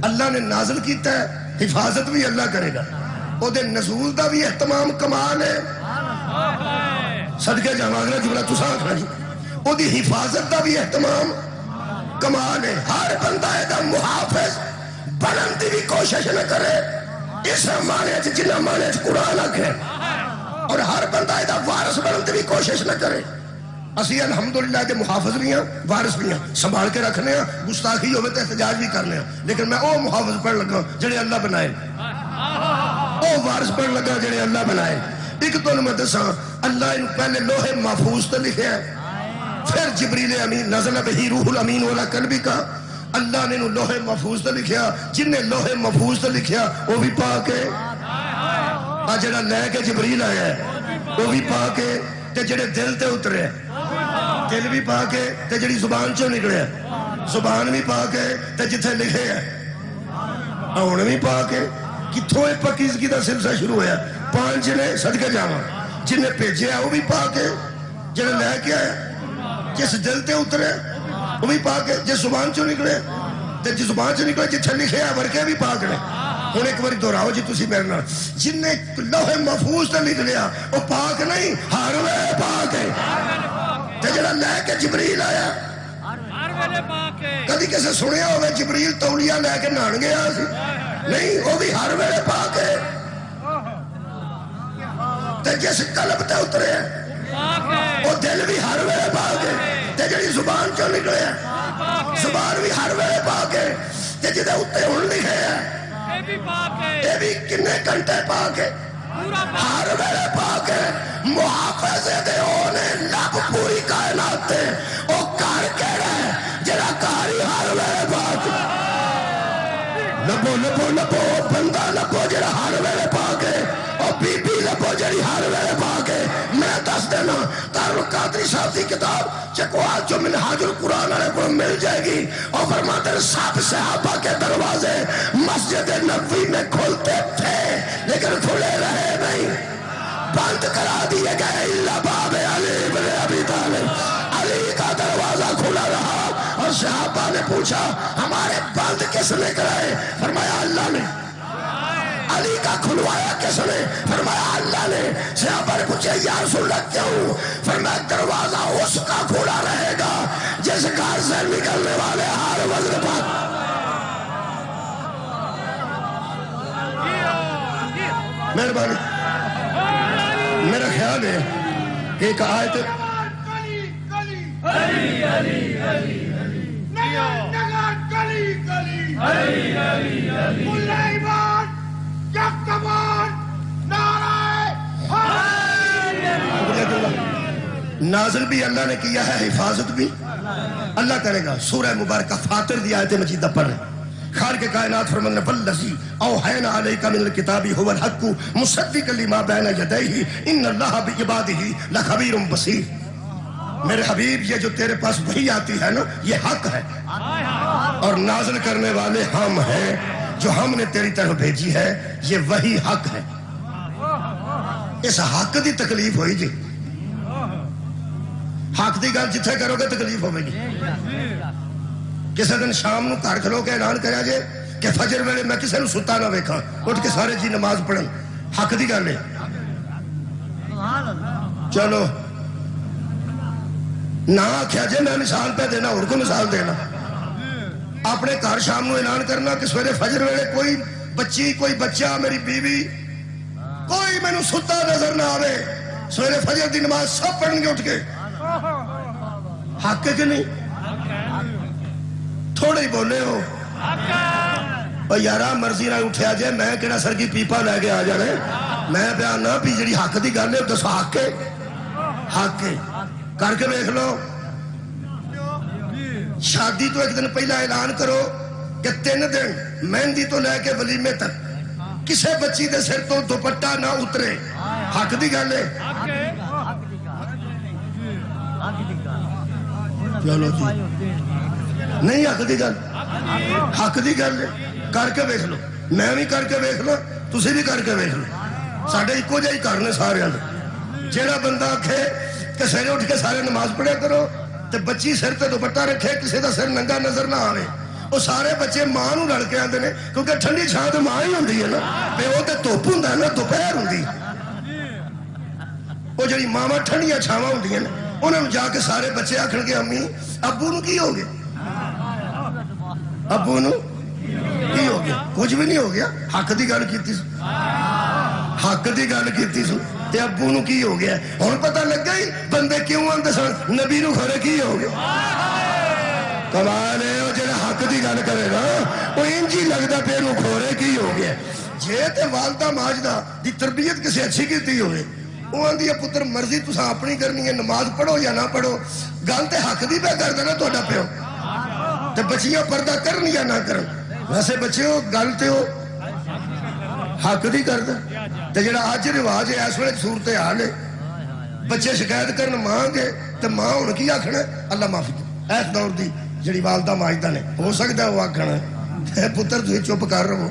اللہ نے نازل کیتا ہے. حفاظت بھی اللہ کرے گا. او دے نزول دا بھی اہتمام کمال ہے. صدقے جاواں اگلا جملہ تساں آکھنا جی. او دی حفاظت دا بھی اہتمام کمال ہے. ہر بندہ دا محافظ بنن دی بھی کوشش نہ کرے اس معنی چ جنہ معنی چ قرآن آکھے. اور ہر بندہ دا وارث بنن دی بھی کوشش نہ کرے. اسی الحمدللہ کے محافظ بھی ہیں وارث بھی ہیں. سنبھال کے رکھنے ہیں. گستاخی ہوئے تو احتجاج بھی کرنے ہیں. لیکن میں او محافظ پڑھ لگا جڑے اللہ بنائے، او وارث پڑھ لگا جڑے اللہ بنائے. ایک تو میں دساں اللہ نے پہلے لوح محفوظ تے لکھیا ہے، پھر جبریل امین نزل بہ روح الامین علی قلبک. اللہ نے لوح محفوظ تے لکھیا. جن نے لوح محفوظ تے لکھیا وہ بھی پاک ہے. آ جڑا لے کے جبریل آیا ہے وہ بھی پاک ہے. تے جڑے دل تے اترے دل بھی پاک ہے. تے جڑی زبان چوں نکلے زبان بھی پاک ہے. تے جتھے لکھے ہے ہن بھی پاک ہے. کتھوں اے پاکیزگی دا سلسلہ شروع ہویا؟ 5 نے صدقے جاواں. جن نے بھیجیا وہ بھی پاک ہے. جڑا لے کے آیا جس دل تے اترے وہ بھی پاک ہے، جس زبان چوں نکلے تے جس زبان چوں نکلے جتھے لکھے ہے ورکے بھی پاک نے. ہوں ایک بار دہراؤ جی تسی میرے نال، جن نے لوح محفوظ تے لکھ لیا وہ پاک نہیں، ہر ویلے پاک ہے. تے جڑا لے کے جبریل آیا کدی کسے سنیا ہوئے جبریل تولیہ لے کے نہان گیا سی؟ نہیں، وہ بھی ہر ویلے پاک ہے. تے جس قلب تے اترے وہ دل بھی ہر ویلے پاک ہے. تے جڑی زبان چوں نکلے زبان بھی ہر ویلے پاک ہے. تے جدے اتنے ہن لکھے ہے یہ بھی کنے گھنٹے پاک ہے، ہر ویلے پاک ہے. محافظے دے ہونے لب پوری کائنات تے او کر کے رہے جڑا کاری ہر ویلے پاک ہے. لبو لبو لبو بندہ لبو جڑا ہر ویلے پاک ہے، اور بی بی لبو جڑی ہر ویلے پاک ہے. میں دس دینا تارالقادری صاحب کی کتاب چکوال جو منہاج القرآن والے کو مل جائے گی، اور فرماتے ہیں سب صحابہ کے دروازے مسجد نبوی میں کھلتے تھے لیکن کھلے رہے نہیں، بند کرا دیے گئے. الا باب علی بن ابی طالب، علی کا دروازہ کھلا رہا. اور صحابہ نے پوچھا ہمارے بند کس نے کرائے؟ فرمایا اللہ نے. علی کا کھلوایا کس نے؟ فرمایا اللہ نے. صحابہ نے پوچھا یا رسول اللہ کیوں؟ فرمایا دروازہ اس کا کھلا رہے گا جس گھر سے نکلنے والے ہر وزن پاک. مہربانی. میرا خیال ہے ایک آیت نازل بھی اللہ نے کیا ہے، حفاظت بھی اللہ کرے گا. سورہ مبارکہ فاطر دی آیت مجیدہ پڑھ رہے. خالق کائنات فرماتے ہیں والذی اوحینا الیک من الکتاب هو الحق مصدقا لما بین یدیہ ان اللہ بعبادہ لخبیر بصیر. میرے حبیب یہ جو تیرے پاس وحی آتی ہے نا یہ حق ہے، اور نازل کرنے والے ہم ہیں. جو ہم نے تیری طرف بھیجی ہے یہ وحی حق ہے. اس حق دی تکلیف ہوئی جی. حق دی گل جتھے کرو گے تکلیف ہوئے گی. کسی دن شام نو گھر کھلو کے اعلان کریا جے کہ فجر ویلے میں کسی نو ستا نہ ویکھاں، اٹھ کے سارے جی نماز پڑھن. حق دی گل ہے. چلو نہ آخیا جے میں مثال پہ دینا اور کو مثال دینا. اپنے گھر شام نو اعلان کرنا کہ سویرے فجر ویلے کوئی بچی کوئی بچہ میری بیوی کوئی میں نو ستا نظر نہ آوے، سویرے فجر دی نماز سب پڑھن گے اٹھ کے. حق ہے کہ نہیں؟ تھوڑے ہی بولے ہو یارا مرضی نہ اٹھیا جائے میں کہنا سر کی پیپا لے کے آ جانے. میں بیان نہ بھی جڑی حق دی گل ہے دسو حق ہے. حق ہے کر کے دیکھ لو. شادی تو ایک دن پہلا اعلان کرو کہ 3 دن مہندی تو لے کے ولیمے تک کسے بچی دے سر تو دوپٹہ نہ اترے. حق دی گل ہے. چلو جی نہیں حق دی گل، حق دی گل ہے. کر کے دیکھ لو. میں بھی کر کے دیکھ لو، تسی بھی کر کے دیکھ لو. ساڈے ایکو جہی کرنے سارے. جہاں بندہ آکھے کہ سویرے اٹھ کے سارے نماز پڑھیا کرو تے بچی سر تے دوپٹہ رکھے کسی دا سر ننگا نظر نہ آوے، وہ سارے بچے ماں نو لڑ کے آندے نے کیونکہ ٹھنڈی چھاں تے ماں ہی ہوندی ہے نا. پیو تے دھوپ ہوندا ہے نا، دوپہر ہوندی. وہ جڑی ماواں ٹھنڈیاں چھاواں ہوندیاں نے انہوں جا کے سارے بچے آکھن گے امی ابو نو کی ہو گیا؟ ابو نو کی ہو گیا؟ کچھ بھی نہیں ہو گیا. حق دی گل کیتی سو، حق دی گل کیتی سو تے ابو نو کی ہو گیا. ہن پتہ لگ گئی بندے کیوں آندے سن نبی نو کھڑے کی ہو گیا. کمال ہے وہ جڑا حق دی گل کرے نا وہ انج ہی لگدا پے نو کھورے کی ہو گیا. جے تے والدہ ماجدہ دی تربیت کسی اچھی کیتی ہوئے وہ آندی ہے پتر مرضی تساں اپنی کرنی ہے، نماز پڑھو یا نہ پڑھو. گل تے حق دی پہ کر دینا تہاڈا پیو. تے بچیاں پردہ کرن یا نہ کرن ویسے بچیو گل تے ہو حق دی کر دے. تے جڑا اج رواج ہے اس ویلے صورت حال ہے بچے شکایت کرن ماں گے تے ماں ہن کی آکھنا اللہ معافی دے. اس دور دی جڑی والدہ ماجدہ نے ہو سکتا ہے وہ آکھنا پتر تسی چپ کر رہو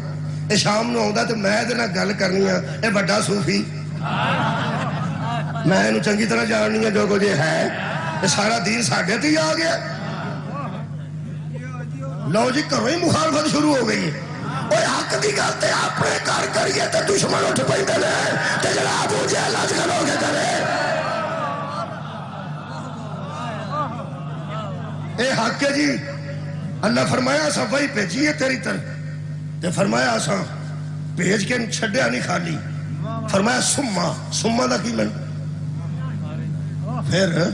اے شام نو آوندا تے میں دے نال گل کرنی ہے اے بڑا صوفی میں انہوں چنگی طرح جاننی ہے جو کچھ ہے یہ سارا دین ساڈے تے ہی آ گیا لو جی کرو ہی مخالفت شروع ہو گئی ہے اوے حق دی گل تے اپنے گھر کریے تے دشمن اٹھ پیندے نے تے جناب ابو جہل اج کل ہو کے کرے اے حق ہے جی اللہ فرمایا اساں وہی بھیجی ہے تیری طرف تے فرمایا اساں بھیج کے چھڈیا نہیں خالی فرمایا سما دا کی من پھر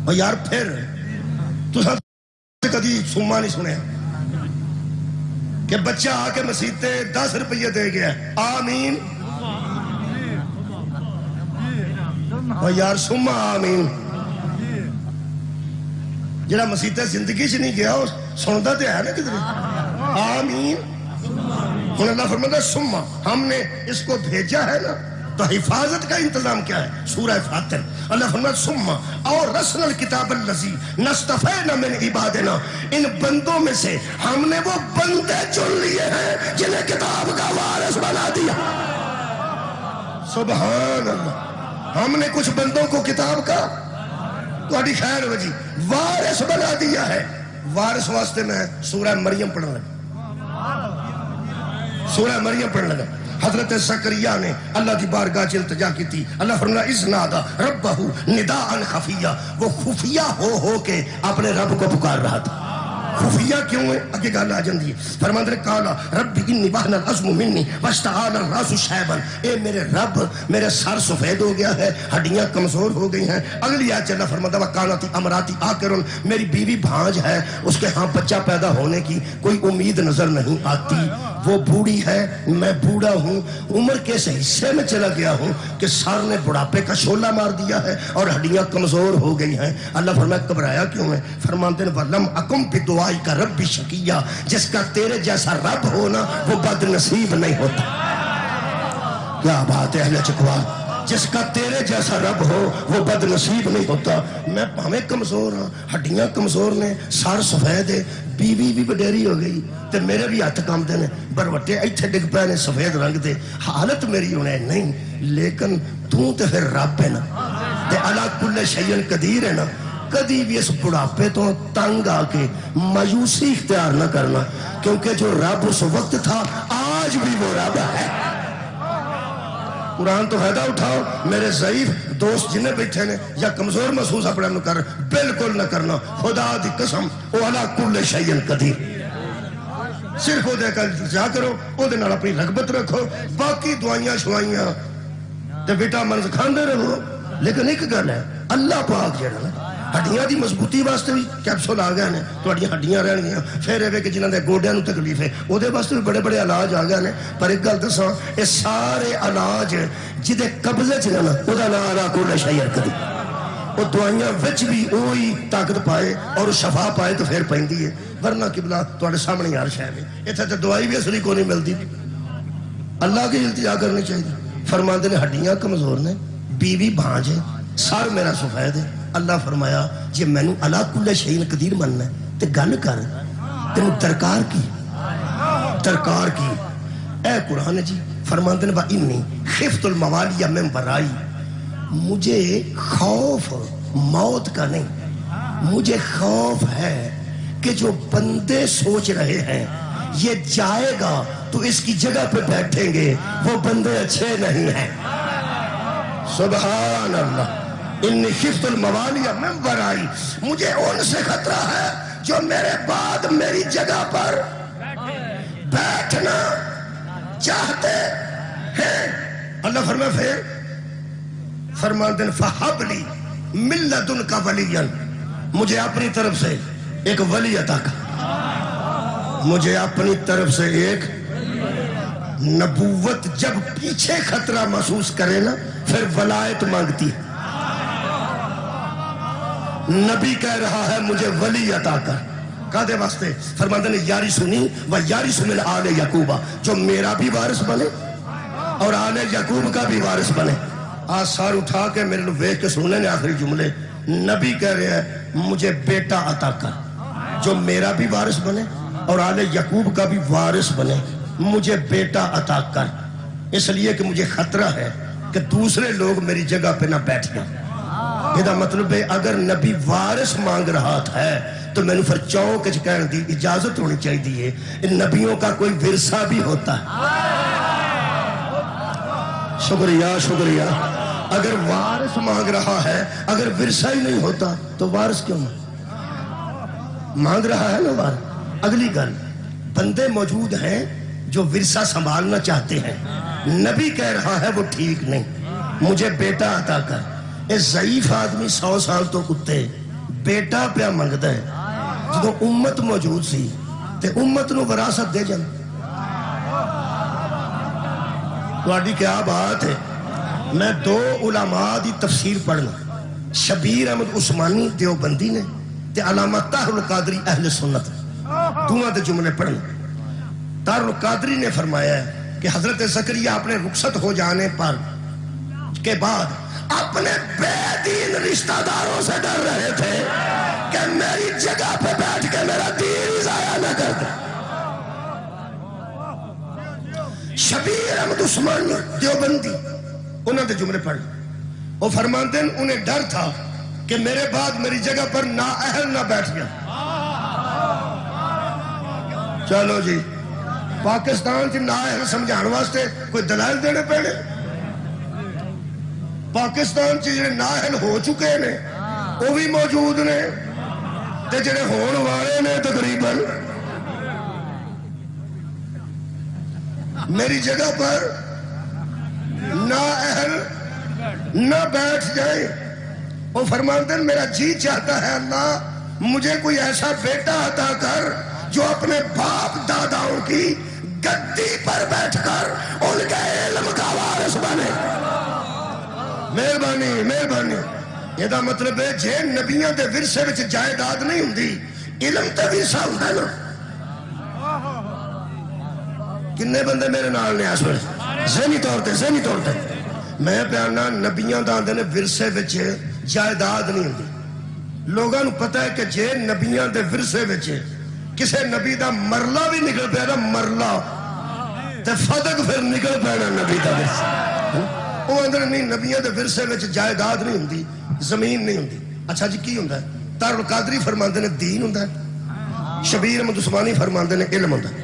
او یار پھر تساں کدی سما نہیں سنیا کہ بچہ آ کے مسیتے 10 روپیے دے گیا آمین او یار سما آمین جڑا مسیتے زندگی سے نہیں گیا سنتا تو ہے نا کدھر آمین ہن اللہ فرماتا سما ہم نے اس کو بھیجا ہے نا تو حفاظت کا انتظام کیا ہے سورہ فاتر اللہ فرماتا سما اور رسل الکتاب الذی نصطفینا من عبادنا ان بندوں میں سے ہم نے وہ بندے چن لیے ہیں جنہیں کتاب کا وارث بنا دیا سبحان اللہ ہم نے کچھ بندوں کو کتاب کا تو خیر ہو جی وارث بنا دیا ہے وارث واسطے میں سورہ مریم پڑھنے لگا سورہ مریم پڑھنے لگا حضرت زکریا نے اللہ کی بارگاہ سے التجا کی تھی اللہ فرمایا اذ نادا ربہ نداء خفیہ وہ خفیہ ہو کے اپنے رب کو پکار رہا تھا خفیہ کیوں ہے اگے گل آ جاندی ہے فرماندے کالا رب انی وہن العظم منی واشتعال الراس شیبا اے میرے رب میرے سر سفید ہو گیا ہے ہڈیاں کمزور ہو گئی ہیں اگلی آیت اللہ فرماتا وکانت امراتی آکرن میری بیوی بھانج ہے اس کے ہاں بچہ پیدا ہونے کی کوئی امید نظر نہیں آتی وہ بوڑھی ہے میں بوڑھا ہوں عمر کے اس حصے میں چلا گیا ہوں کہ سر نے بڑھاپے کا شعلہ مار دیا ہے اور ہڈیاں کمزور ہو گئی ہیں اللہ فرمایا گھبرایا کیوں ہے فرماتے ہیں وَلَمْ أَكُمْ بِدُعَائِكَ کا رب بھی شقیہ جس کا تیرے جیسا رب ہونا وہ بد نصیب نہیں ہوتا کیا بات ہے اہل چکوال جس کا تیرے جیسا رب ہو وہ بد نصیب نہیں ہوتا میں ہمیں کمزور ہاں ہڈیاں کمزور نے سر سفید ہے بیوی بھی وڈیری ہو گئی تے میرے بھی ہاتھ کام دے نے بروٹے ایتھے ڈگ پے نے سفید رنگ دے حالت میری ہونے نہیں لیکن تو تے پھر رب ہے نا تے علی کل شیء قدیر ہے نا کدی بھی اس بڑھاپے تو تنگ آ کے مایوسی اختیار نہ کرنا کیونکہ جو رب اس وقت تھا آج بھی وہ رب ہے قرآن تو فائدہ اٹھاؤ میرے ضعیف دوست جنہیں بیٹھے نے یا کمزور محسوس اپنے نو کر بالکل نہ کرنا خدا دی قسم او علی کل شیء قدیر صرف وہ دے کر جا کرو وہ دے نال اپنی رغبت رکھو باقی دعائیاں شوائیاں تے وٹامنز کھاندے رہو لیکن ایک گل ہے اللہ پاک جڑا نا ہڈیاں دی مضبوطی واسطے بھی کیپسول آ گئے نے تہاڈیاں ہڈیاں رہن گیاں پھر ایویں کہ جنہاں دے گوڈیاں نوں تکلیف ہے او دے واسطے بھی بڑے بڑے علاج آ گئے نے پر ایک گل دساں اے سارے علاج جدے قبضے چ نا او دا نام علی کل شیء قدیر او دعائیاں وچ بھی وہی طاقت پائے اور شفا پائے تو پھر پیندی ہے ورنہ قبلہ تہاڈے سامنے ہر شے میں ایتھے تے دوائی بھی اصلی کو نہیں ملدی اللہ کی التجا کرنی چاہیے فرماندے نے ہڈیاں کمزور نے بیوی بھانج ہے سر میرا سفید ہے اللہ فرمایا جی مینوں علی کل شیء قدیر مننا ہے تے گل کر تینوں درکار کی اے قرآن جی فرماندے نے با انی خفت الموالی من ورائی مجھے خوف موت کا نہیں مجھے خوف ہے کہ جو بندے سوچ رہے ہیں یہ جائے گا تو اس کی جگہ پہ بیٹھیں گے وہ بندے اچھے نہیں ہیں سبحان اللہ انی خفت الموالی من ورائی مجھے ان سے خطرہ ہے جو میرے بعد میری جگہ پر بیٹھنا چاہتے ہیں اللہ فرمائے پھر فرمان دن فَحَبْ لِي مِن لَدُنْكَ وَلِيًّا مجھے اپنی طرف سے ایک ولی عطا کر مجھے اپنی طرف سے ایک نبوت جب پیچھے خطرہ محسوس کرے نا پھر ولایت مانگتی ہے نبی کہہ رہا ہے مجھے ولی عطا کر کہتے واسطے فرماندے نے یاری سنی و یاری سمن آل یعقوبہ جو میرا بھی وارث بنے اور آل یعقوب کا بھی وارث بنے آثار اٹھا کے میرے لوگ ویکھ کے سننے نے آخری جملے نبی کہہ رہے ہیں مجھے بیٹا عطا کر جو میرا بھی وارث بنے اور آل یعقوب کا بھی وارث بنے مجھے بیٹا عطا کر اس لیے کہ مجھے خطرہ ہے کہ دوسرے لوگ میری جگہ پہ نہ بیٹھ گئے. یہ مطلب ہے اگر نبی وارث مانگ رہا ہے تو میں نے پھر چوک کہنے دی اجازت ہونی چاہیے. نبیوں کا کوئی ورثہ بھی ہوتا ہے. شکریہ شکریہ. اگر وارث مانگ رہا ہے, اگر ورثہ ہی نہیں ہوتا تو وارث کیوں مانگ رہا ہے نا وارث. اگلی گل, بندے موجود ہیں جو ورثہ سنبھالنا چاہتے ہیں, نبی کہہ رہا ہے وہ ٹھیک نہیں, مجھے بیٹا عطا کر. اے ضعیف آدمی 100 سال تو کتے بیٹا پیا منگتا ہے. جدو امت موجود سی تے امت نو وراثت دے جان. تہاڈی کیا بات ہے. میں 2 علماء دی تفسیر پڑھنا, شبیر احمد عثمانی دیوبندی نے تے علامہ طاہر القادری اہل سنت, دونوں دے جملے پڑھنا. طاہر القادری نے فرمایا ہے کہ حضرت زکریا اپنے رخصت ہو جانے پر کے بعد اپنے بے دین رشتہ داروں سے ڈر رہے تھے کہ میری جگہ پہ بیٹھ کے میرا دین ضائع نہ کر دے. شبیر احمد عثمانی دیوبندی انہوں نے جملے پڑھ, وہ فرماتے ہیں انہیں ڈر تھا کہ میرے بعد میری جگہ پر نااہل نہ بیٹھ گیا. چلو جی, پاکستان سے نااہل سمجھانے واسطے کوئی دلائل دینے پڑے. پاکستان سے جڑے نااہل ہو چکے ہیں وہ بھی موجود نے تے جڑے ہون والے نے تقریباً میری جگہ پر نااہل نہ بیٹھ جائے. وہ فرماتے ہیں میرا جی چاہتا ہے اللہ مجھے کوئی ایسا بیٹا عطا کر جو اپنے باپ داداؤں کی گدی پر بیٹھ کر ان کے علم کا وارث بنے. مہربانی مہربانی. یہ دا مطلب ہے جے نبیاں دے ورثے وچ جائیداد نہیں ہوندی, علم تے ورثہ ہوندا نا. کنے بندے میرے نال نے اس ویلے ذہنی طور تے میں پیانا نبیاں دا آندے نے ورثے وچ جائیداد نہیں ہوندی. لوگاں نوں پتہ ہے کہ جے نبیاں دے ورثے وچ کسے نبی دا مرلا بھی نکل پیا نا, مرلا تے فدق پھر نکل پینا نبی دا ورثہ. وہ اندر نہیں, نبیاں دے ورثے وچ جائیداد نہیں ہوندی, زمین نہیں ہوندی. اچھا جی کی ہوندا ہے؟ طاہر القادری فرماندے نے دین ہوندا ہے, شبیر احمد عثمانی فرماندے نے علم ہوندا ہے.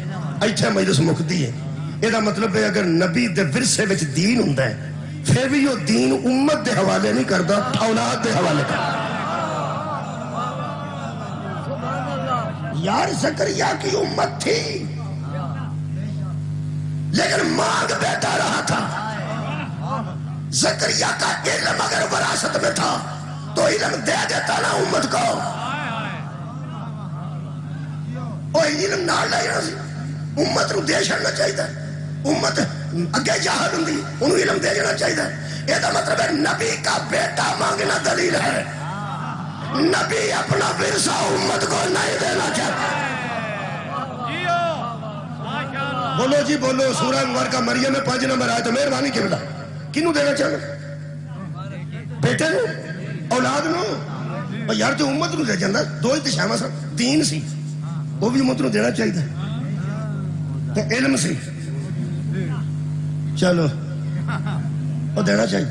ایتھے مجلس مکدی ہے. یہ دا مطلب ہے اگر نبی دے ورثے وچ دین ہوندا ہے پھر بھی وہ دین امت دے حوالے نہیں کردا, اولاد دے حوالے کردا. یار زکریا کی امت تھی لیکن مانگ بیٹا رہا تھا. زکریا کا علم اگر وراثت میں تھا تو علم دے دیتا نا امت کو. وہ علم نہ لے امت نو دے چھڑنا چاہیے. امت اگے جاہل ہوندی انہوں علم دے جانا چاہیے. یہ دا مطلب ہے نبی کا بیٹا مانگنا دلیل ہے. نبی اپنا ورثہ امت کو نہیں دینا چاہتا. بولو جی بولو. سورہ مبارکہ مریم میں 5 نمبر آئے تو مہربانی کی بلا کنوں دینا چاہیے؟ بیٹے نو, اولاد نو. یار تو امت نو دے جاندہ, 2 اتشامہ سا دین سی وہ بھی امت نو دینا چاہیے تے علم سی. چلو وہ دینا چاہیے.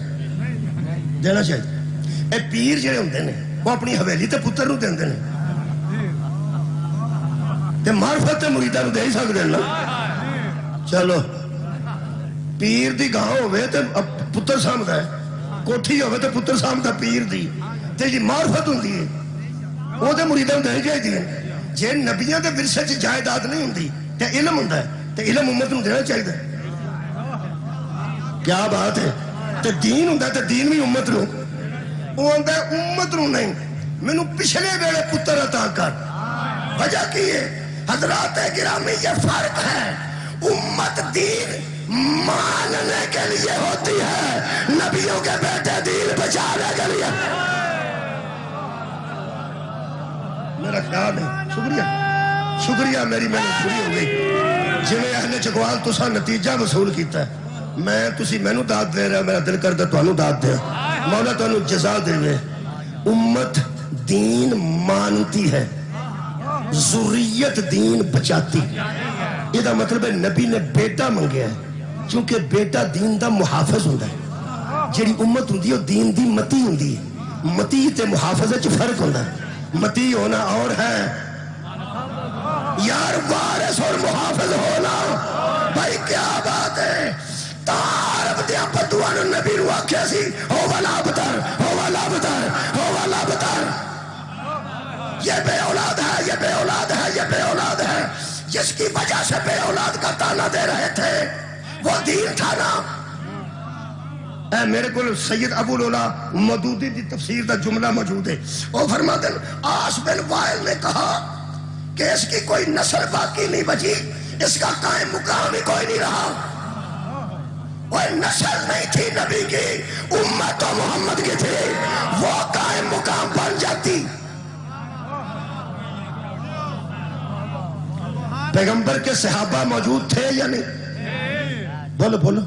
اے پیر جڑے ہوندے نے وہ اپنی حویلی تے پتر نو دیندے نے تے معرفت تے مریداں نو دے ہی سکدے نا. چلو پیر دی گاہ ہوئے تے پتر سامدا ہے, کوٹھی ہوئے تے پتر سامدا پیر دی, تے جی معرفت ہوندی ہے وہ تے مریداں نو دینی چاہیے. جے نبیاں دے ورثے وچ جائیداد نہیں ہوندی تے علم ہوندا ہے تے علم امت نو دینا چاہیے. کیا بات ہے. تے دین ہوندا تے دین بھی امت نو. وہ آندا ہے امت نو نہیں, مینوں پچھلے ویلے پتر عطا کر. وجہ کی ہے حضرات گرامی, یہ فرق ہے. امت دین ماننے کے لیے ہوتی ہے, نبیوں کے بیٹے دین بچانے کے لیے. میرا خیال ہے شکریہ میری محنت پوری ہو گئی. جی اہل چکوال تسا نتیجہ وصول کیتا ہے, میں تسی مینوں داد دے رہا, میرا دل کردا تانوں داد دے. مولا تانوں جزا دے. امت دین مانتی ہے, ذریت دین بچاتی. یہ دا مطلب ہے نبی نے بیٹا منگیا ہے چونکہ بیٹا دین دا محافظ ہوتا ہے. جیڑی امت ہوندی ہے دین دی متی ہوندی ہے. متی تے محافظہ چ فرق ہوندا ہے. متی ہونا اور ہے یار، وارث اور محافظ ہونا بھائی کیا بات ہے. تارب دیا بدوان نبی رو آکھیا سی ہو والا بتر، ہو والا بتر، ہو والا بتر. یہ بے اولاد ہے، یہ بے اولاد ہے، یہ بے اولاد ہے. جس کی وجہ سے بے اولاد کا تانا دے رہے تھے وہ دین تھا نا. اے میرے کو سید ابو العلا مودودی دی تفسیر دا جملہ موجود ہے. وہ فرماتے ہیں آس بن وائل نے کہا کہ اس کی کوئی نسل باقی نہیں بچی، اس کا قائم مقام ہی کوئی نہیں رہا. وہ نسل نہیں تھی نبی کی، امت و محمد کی تھی، وہ قائم مقام بن جاتی. پیغمبر کے صحابہ موجود تھے یا نہیں؟ بولو بولو.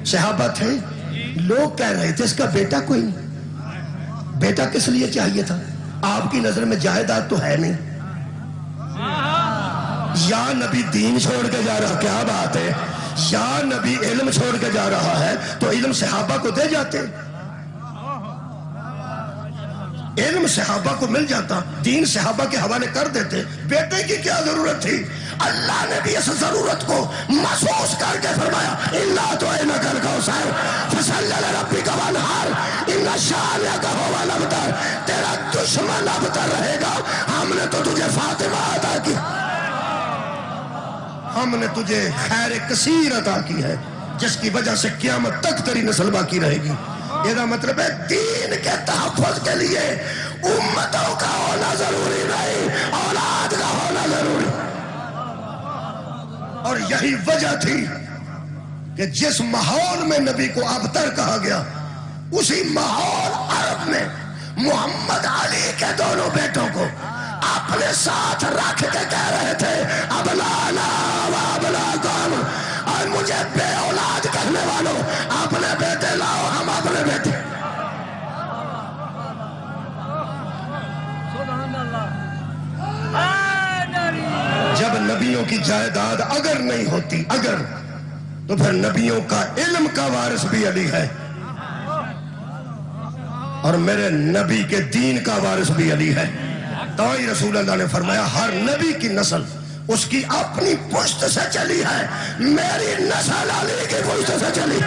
صحابہ تھے. لوگ کہہ رہے تھے اس کا بیٹا کوئی نہیں. بیٹا کس لیے چاہیے تھا؟ آپ کی نظر میں جائیداد تو ہے نہیں. یا نبی دین چھوڑ کے جا رہا، کیا بات ہے، یا نبی علم چھوڑ کے جا رہا ہے تو علم صحابہ کو دے جاتے. علم صحابہ کو مل جاتا، دین صحابہ کے حوالے کر دیتے. بیٹے کی کیا ضرورت تھی؟ اللہ نے بھی اس ضرورت کو محسوس کر کے فرمایا اِلَّا تُعِنَكَ الْكَوْثَرَ فَصَلِّ لِرَبِّكَ وَانْحَرْ إِنَّ شَانِئَكَ هُوَ الْأَبْتَرُ. تیرا دشمن ابتر رہے گا، ہم نے تو تجھے فاطمہ عطا کی، ہم نے تجھے خیر کثیر عطا کی ہے جس کی وجہ سے قیامت تک تیری نسل باقی رہے گی. یہ مطلب ہے دین کے تحفظ کے لیے امتوں کا ہونا ضروری نہیں، اولاد کا ہونا ضروری. اور یہی وجہ تھی کہ جس ماحول میں نبی کو ابتر کہا گیا اسی ماحول عرب میں محمد علی کے دونوں بیٹوں کو اپنے ساتھ رکھ کے کہہ رہے تھے ابلانا و ابلاکم، اور مجھے بے اولاد کہنے والوں اپنے بیٹے لاؤ، ہم اپنے بیٹے. جب نبیوں کی جائیداد اگر نہیں ہوتی، اگر، تو پھر نبیوں کا علم کا وارث بھی علی ہے اور میرے نبی کے دین کا وارث بھی علی ہے. تو ہی رسول اللہ نے فرمایا ہر نبی کی نسل اس کی اپنی پشت سے چلی ہے، میری نسل علی کی پشت سے چلی.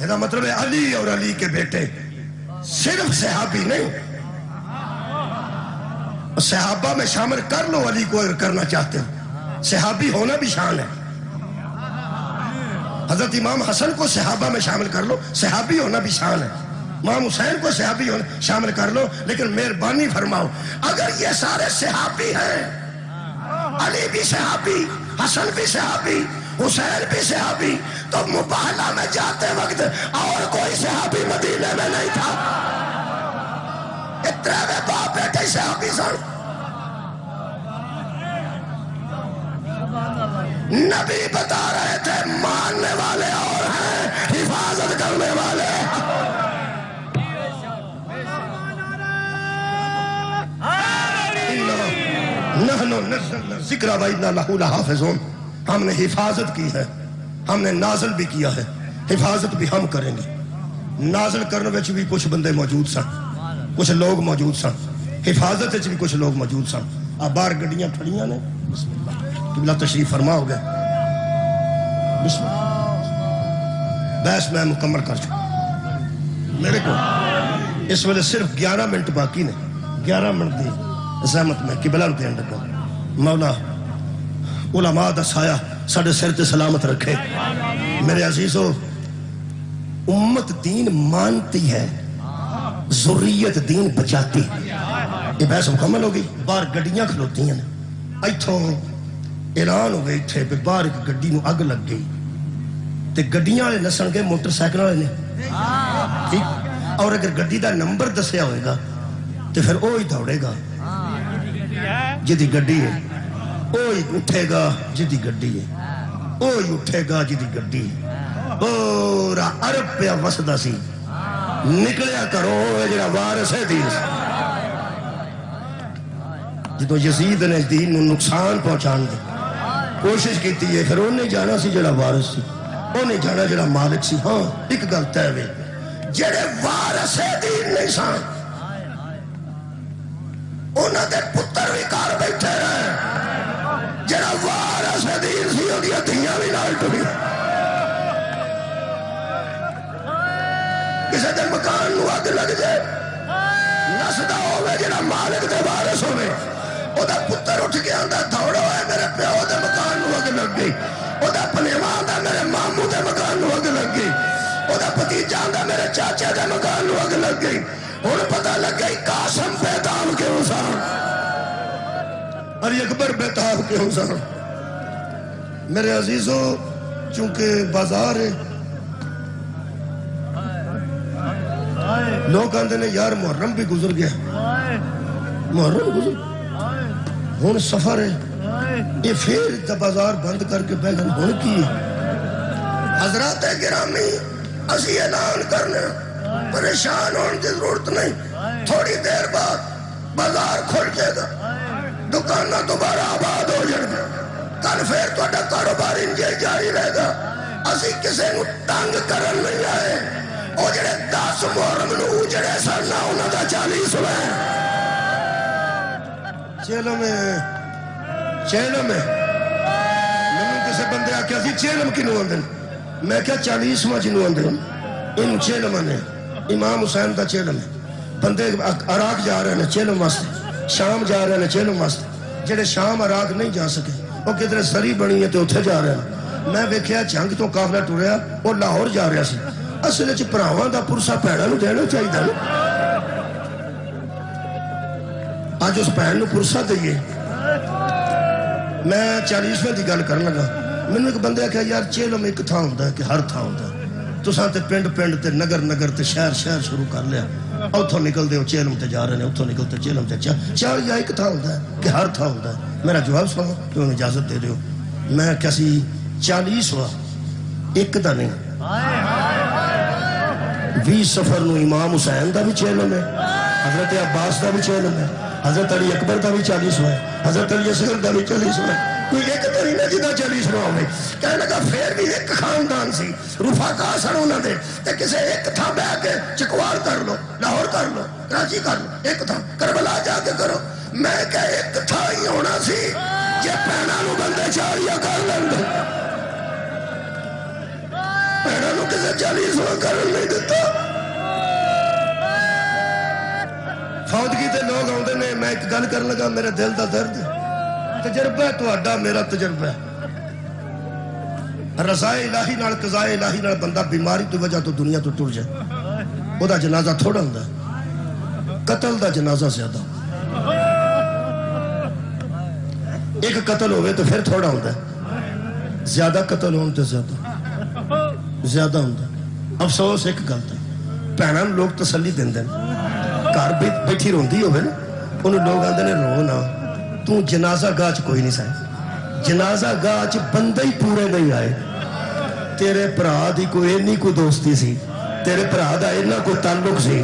یہ مطلب ہے علی اور علی کے بیٹے صرف صحابی نہیں، صحابہ میں شامل کر لو علی کو اگر کرنا چاہتے ہو. صحابی ہونا بھی شان ہے. حضرت امام حسن کو صحابہ میں شامل کر لو، صحابی ہونا بھی شان ہے. امام حسین کو صحابی ہونا شامل کر لو، لیکن مہربانی فرماؤ اگر یہ سارے صحابی ہیں، علی بھی صحابی، حسن بھی صحابی، حسین بھی صحابی، تو مباہلہ میں جاتے وقت اور کوئی صحابی مدینے میں نہیں تھا. اتنے میں باپ بیٹے صحابی سن. نبی بتا رہے تھے ماننے والے اور ہیں، حفاظت کرنے والے. نحن نزلنا الذکر وإنا لہ لحافظون. ہم نے حفاظت کی ہے، ہم نے نازل بھی کیا ہے، حفاظت بھی ہم کریں گے. نازل کرنے وچ بھی کچھ بندے موجود سن، کچھ لوگ موجود سن، حفاظت وچ بھی کچھ لوگ موجود سن. اب باہر گڈیاں کھڑیاں نے، بسم اللہ قبلہ تشریف فرما ہو گئے. بسم اللہ. بحث میں مکمل کر چکا. میرے کو اس ویلے صرف 11 منٹ باقی نے. 11 منٹ دی زحمت میں قبلہ دین لگا. مولا علماء دا سایہ ساڈے سر تے سلامت رکھے. میرے عزیزو، امت دین مانتی ہے، ذریت دین بچاتی. یہ بحث مکمل ہوگی. باہر گڈیاں کھلوتی ہیں، ایتھوں اعلان ہو گئی تھے باہر ایک گڈی نو اگ لگ گئی تے گڈیاں والے نسن گے موٹر سائیکل والے نے، ٹھیک. اور اگر گڈی دا نمبر دسیا ہوئے گا تو پھر وہی دوڑے گا جدی گڈی ہے، وہی اٹھے گا جدی گڈی ہے، وہی اٹھے گا جدی گڈی ہے. پورا عرب پہ وسدا سی. نکلیا کرو جڑا وارث ہے دین. جدو یزید نے دین نو نقصان پہنچان دی کوشش کی ہے، پھر انہیں جانا سی جڑا وارث سی. انہیں جانا جڑا مالک سی. ہاں ایک گل طے وے جڑے وارث دین نہیں سن انہاں دے پتر بھی گھر بیٹھے رہے. جڑا وارث دین سی اودیاں دھیاں بھی نال ٹری. کسے دے مکان نو اگ لگ جائے نسدا ہوے جڑا مالک دے وارث ہوے او دا پتر اٹھ کے آندا دوڑو ہے میرے پیو دے مکان نو اگ لگ گئی. او دا پنیواں آندا میرے ماموں دے مکان نو اگ لگ گئی. او دا بھتیجا آندا میرے چاچا دے مکان نو اگ لگ گئی. ہن پتہ لگ گئی قاسم بیتاب کیوں سن علی اکبر بیتاب کیوں سن. میرے عزیزوں چونکہ بازار ہے لوگ آندے نے یار محرم بھی گزر گیا. محرم گزر ہن سفر ہے یہ پھر بازار بند کر کے بہ گئے. ہن کی حضرات گرامی اسی اعلان کرنے پریشان ہونے کی ضرورت نہیں. تھوڑی دیر بعد بازار کھل جائے گا دکاناں دوبارہ آباد ہو جائے گا. کل پھر تہاڈا کاروبار انجے جاری رہے گا. اسی کسی نو تنگ کرن نہیں آئے. او جڑے 10 محرم نو جڑے سن انہاں دا 40 ہوئے. چیلم میں کسی بندے آخیا سی چیلم کنوں آدھے. میں کیا 40واں جنوں آدھے ان چیلم نے. امام حسین دا چیلم ہے. بندے عراق جا رہے ہیں چیلم واسطے شام جا رہے ہیں چیلم واسطے. جڑے شام عراق نہیں جا سکے وہ کدھر سری بنی ہے تو اتنے جا رہے ہیں. میں ویکھیا جنگ تو قافلہ ٹریا وہ لاہور جا رہا سی. اصل چ بھراواں دا پرسا بھੈਣਾਂ نوں دینا چاہیے. اج اس بھੈਣ نوں پرسا دئیے. میں 40ویں دی گل کرن لگا. مینوں ایک بندے آخیا یار چیلم ایک تھاں ہوندا ہے کہ ہر تھاں ہوندا ہے. تساں تے پنڈ تے نگر تے شہر شروع کر لیا. اتوں نکلتے ہو چیلم تے جا رہے ہیں اتوں نکلتے چیلم تے چار یا ایک تھاں ہوندا ہے کہ ہر تھاں ہوندا ہے. میرا جواب سنو تو انہیں اجازت دے دیو. میں کسی 40واں ایک دا نہیں 20 سفر نو امام حسین دا بھی چیلم ہے. حضرت عباس دا بھی چیلم ہے. حضرت علی اکبر دا بھی 40 ہے. حضرت علی اصغر دا بھی 40 ہے. کوئی ایک تو نہیں جدا 40 ہوئے. کہنے لگا پھر بھی ایک خاندان سی رفاقا سن انہوں نے تے کسے ایک تھا بہ کے چکوال کر لو لاہور کر لو کراچی کر لو ایک تھا کربلا جا کے کرو. میں کہ ایک تھا ہی ہونا سی جے بھੈਣਾਂ نوں بندے چاڑیا کر لیں. بھੈਣਾਂ نوں کسے 40 کرن نہیں دیتا. فوتگی تے لوگ آتے ہیں. میں ایک گل کر لگا میرے دل دا درد تجربہ ہے تہاڈا میرا تجربہ ہے. رضائے الہی نال قضائے الہی نال بندہ بیماری کی وجہ تو دنیا تو ٹر جائے وہ دا جنازہ تھوڑا ہوندا ہے. قتل دا جنازہ زیادہ. ایک قتل ہوئے تو پھر تھوڑا ہوندا ہے. زیادہ قتل ہون تے زیادہ ہوندا ہے. افسوس ایک گل تے بھੈਣਾں نوں لوگ تسلی دیندے نے. گھر بیٹھی روندی ہوئے نا انہوں لوگ آندے نے رو نا تو جنازہ گاہ چ کوئی نہیں سائے. جنازہ گاہ چ بندے ہی پورے نہیں آئے. تیرے بھرا دی کوئی اینی کوئی دوستی سی تیرے بھرا دا اینا کوئی تعلق سی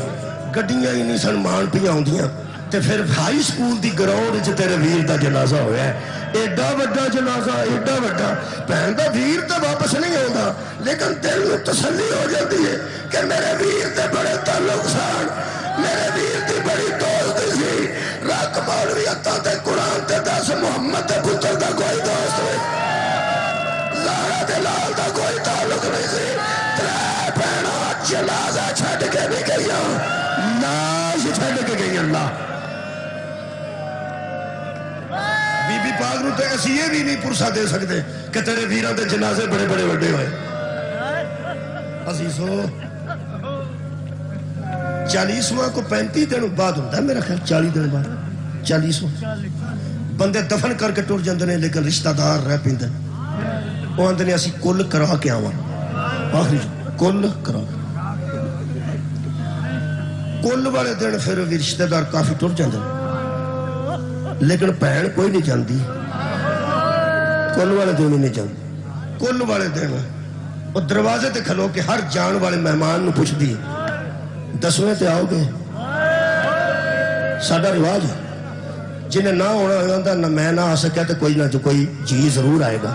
گڈیاں ہی نہیں سن مان پیاں ہوندیاں تے پھر ہائی سکول دی گراؤنڈ چ تیرے ویر دا جنازہ ہویا ہے. ایڈا وڈا جنازہ ایڈا وڈا. بھੈਣ دا ویر تے واپس نہیں آوندا لیکن دل نوں تسلی ہو جاتی ہے کہ میرے ویر تے بڑے تعلق سن میرے ویر دی بڑی دوست سی. رکھ مولوی عطا تے قرآن تے 10 محمد تے پتر دا کوئی دوست نہیں. زہرا تے لال دا کوئی تعلق نہیں سی. 3 بھੈਣਾں جنازہ چھڈ کے بھی گئیاں ناش چھڈ کے گئی. اللہ بی بی پاک نوں تے اسی یہ بھی نہیں پرسا دے سکتے کہ تیرے ویراں دے جنازے بڑے بڑے وڈے ہوئے. عزیزو 40واں کو 35 دن بعد ہوتا ہے میرا خیال 40 دن بعد 40واں بندے دفن کر کے ٹر جاندے نے لیکن رشتہ دار رہ پیندے وہ آندے نے اسی کل کرا کے آواں. آخری کل کرا کل والے دن پھر بھی رشتہ دار کافی ٹر جاندے لیکن بھੈਣ کوئی نہیں جاندی. کل والے دن نہیں جاندی. کل والے دن وہ دروازے تے کھلو کے ہر جان والے مہمان نوں پوچھدی 10ویں تے آؤ گے. ساڈا رواج ہے جنہیں نہ ہونا ہوتا نہ میں نہ آ سکیا تو کوئی نہ جو کوئی جی ضرور آئے گا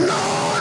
9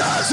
10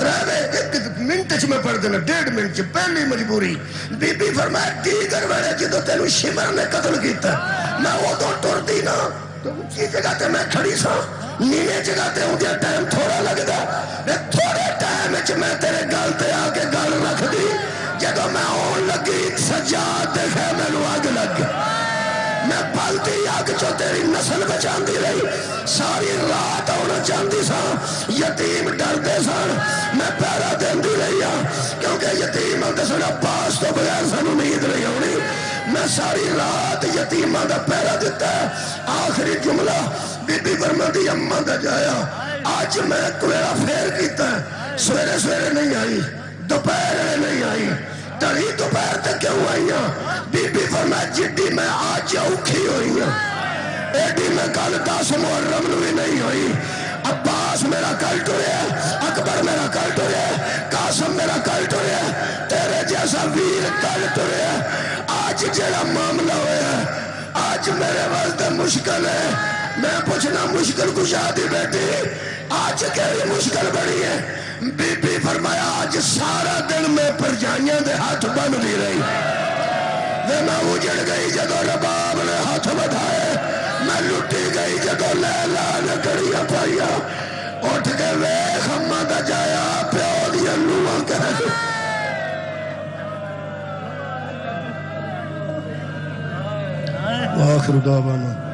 ترے ایک منٹ چ میں پڑھ دینا 1.5 منٹ چ پہلی مجبوری بی بی فرمایا دیگر ویلے جدو تینوں شمر نے قتل کیتا میں ادو ٹرتی نا تو اونچی جگہ تے میں کھڑی سا نیویں جگہ تے اوندا ٹائم تھوڑا لگدا تھوڑے ٹائم وچ میں تیرے گل تے آ کے گل رکھ دی جدو میں آن لگی سجاد دے خیمے نوں اگ لگ میں پلتی اگ چو تیری نسل بچاندی رہی ساری رات آنا چاہتی سا یتیم ڈردے سن میں پیرا دیندی رہی ہوں کیونکہ یتیم آتے سن عباس تو بغیر سانو نیند نہیں ہونی میں ساری رات یتیماں دا پیرا دیتا ہے آخری جملہ بی بی فرماندی اماں دا جایا آج میں کویڑا پھیر کیتا ہے سویرے سویرے نہیں آئی دوپہر نہیں آئی تڑی دوپہر تک کیوں آئی ہوں بی بی فرمایا جڈی میں آج اوکھی ہوئی ہوں ایڈی میں کل 10 محرم بھی نہیں ہوئی عباس میرا کل ٹریا اکبر میرا کل ٹریا قاسم میرا کل ٹریا تیرے جیسا ویر کل ٹریا آج جڑا معاملہ ہوا آج میرے واسطے مشکل ہے میں پوچھنا مشکل کشا دی بیٹی آج کیڑی مشکل بڑی ہے بی بی فرمایا آج سارا دن میں پرجائیاں دے ہاتھ بن بھی رہی میں اجڑ گئی جدو رباب نے ہاتھ بڑھائے میں لٹی گئی جدو لیلا نے کڑیاں پائیا اٹھ کے ویکھ اماں دا جایا پیو دیا نواں کہہ آخر دعوانا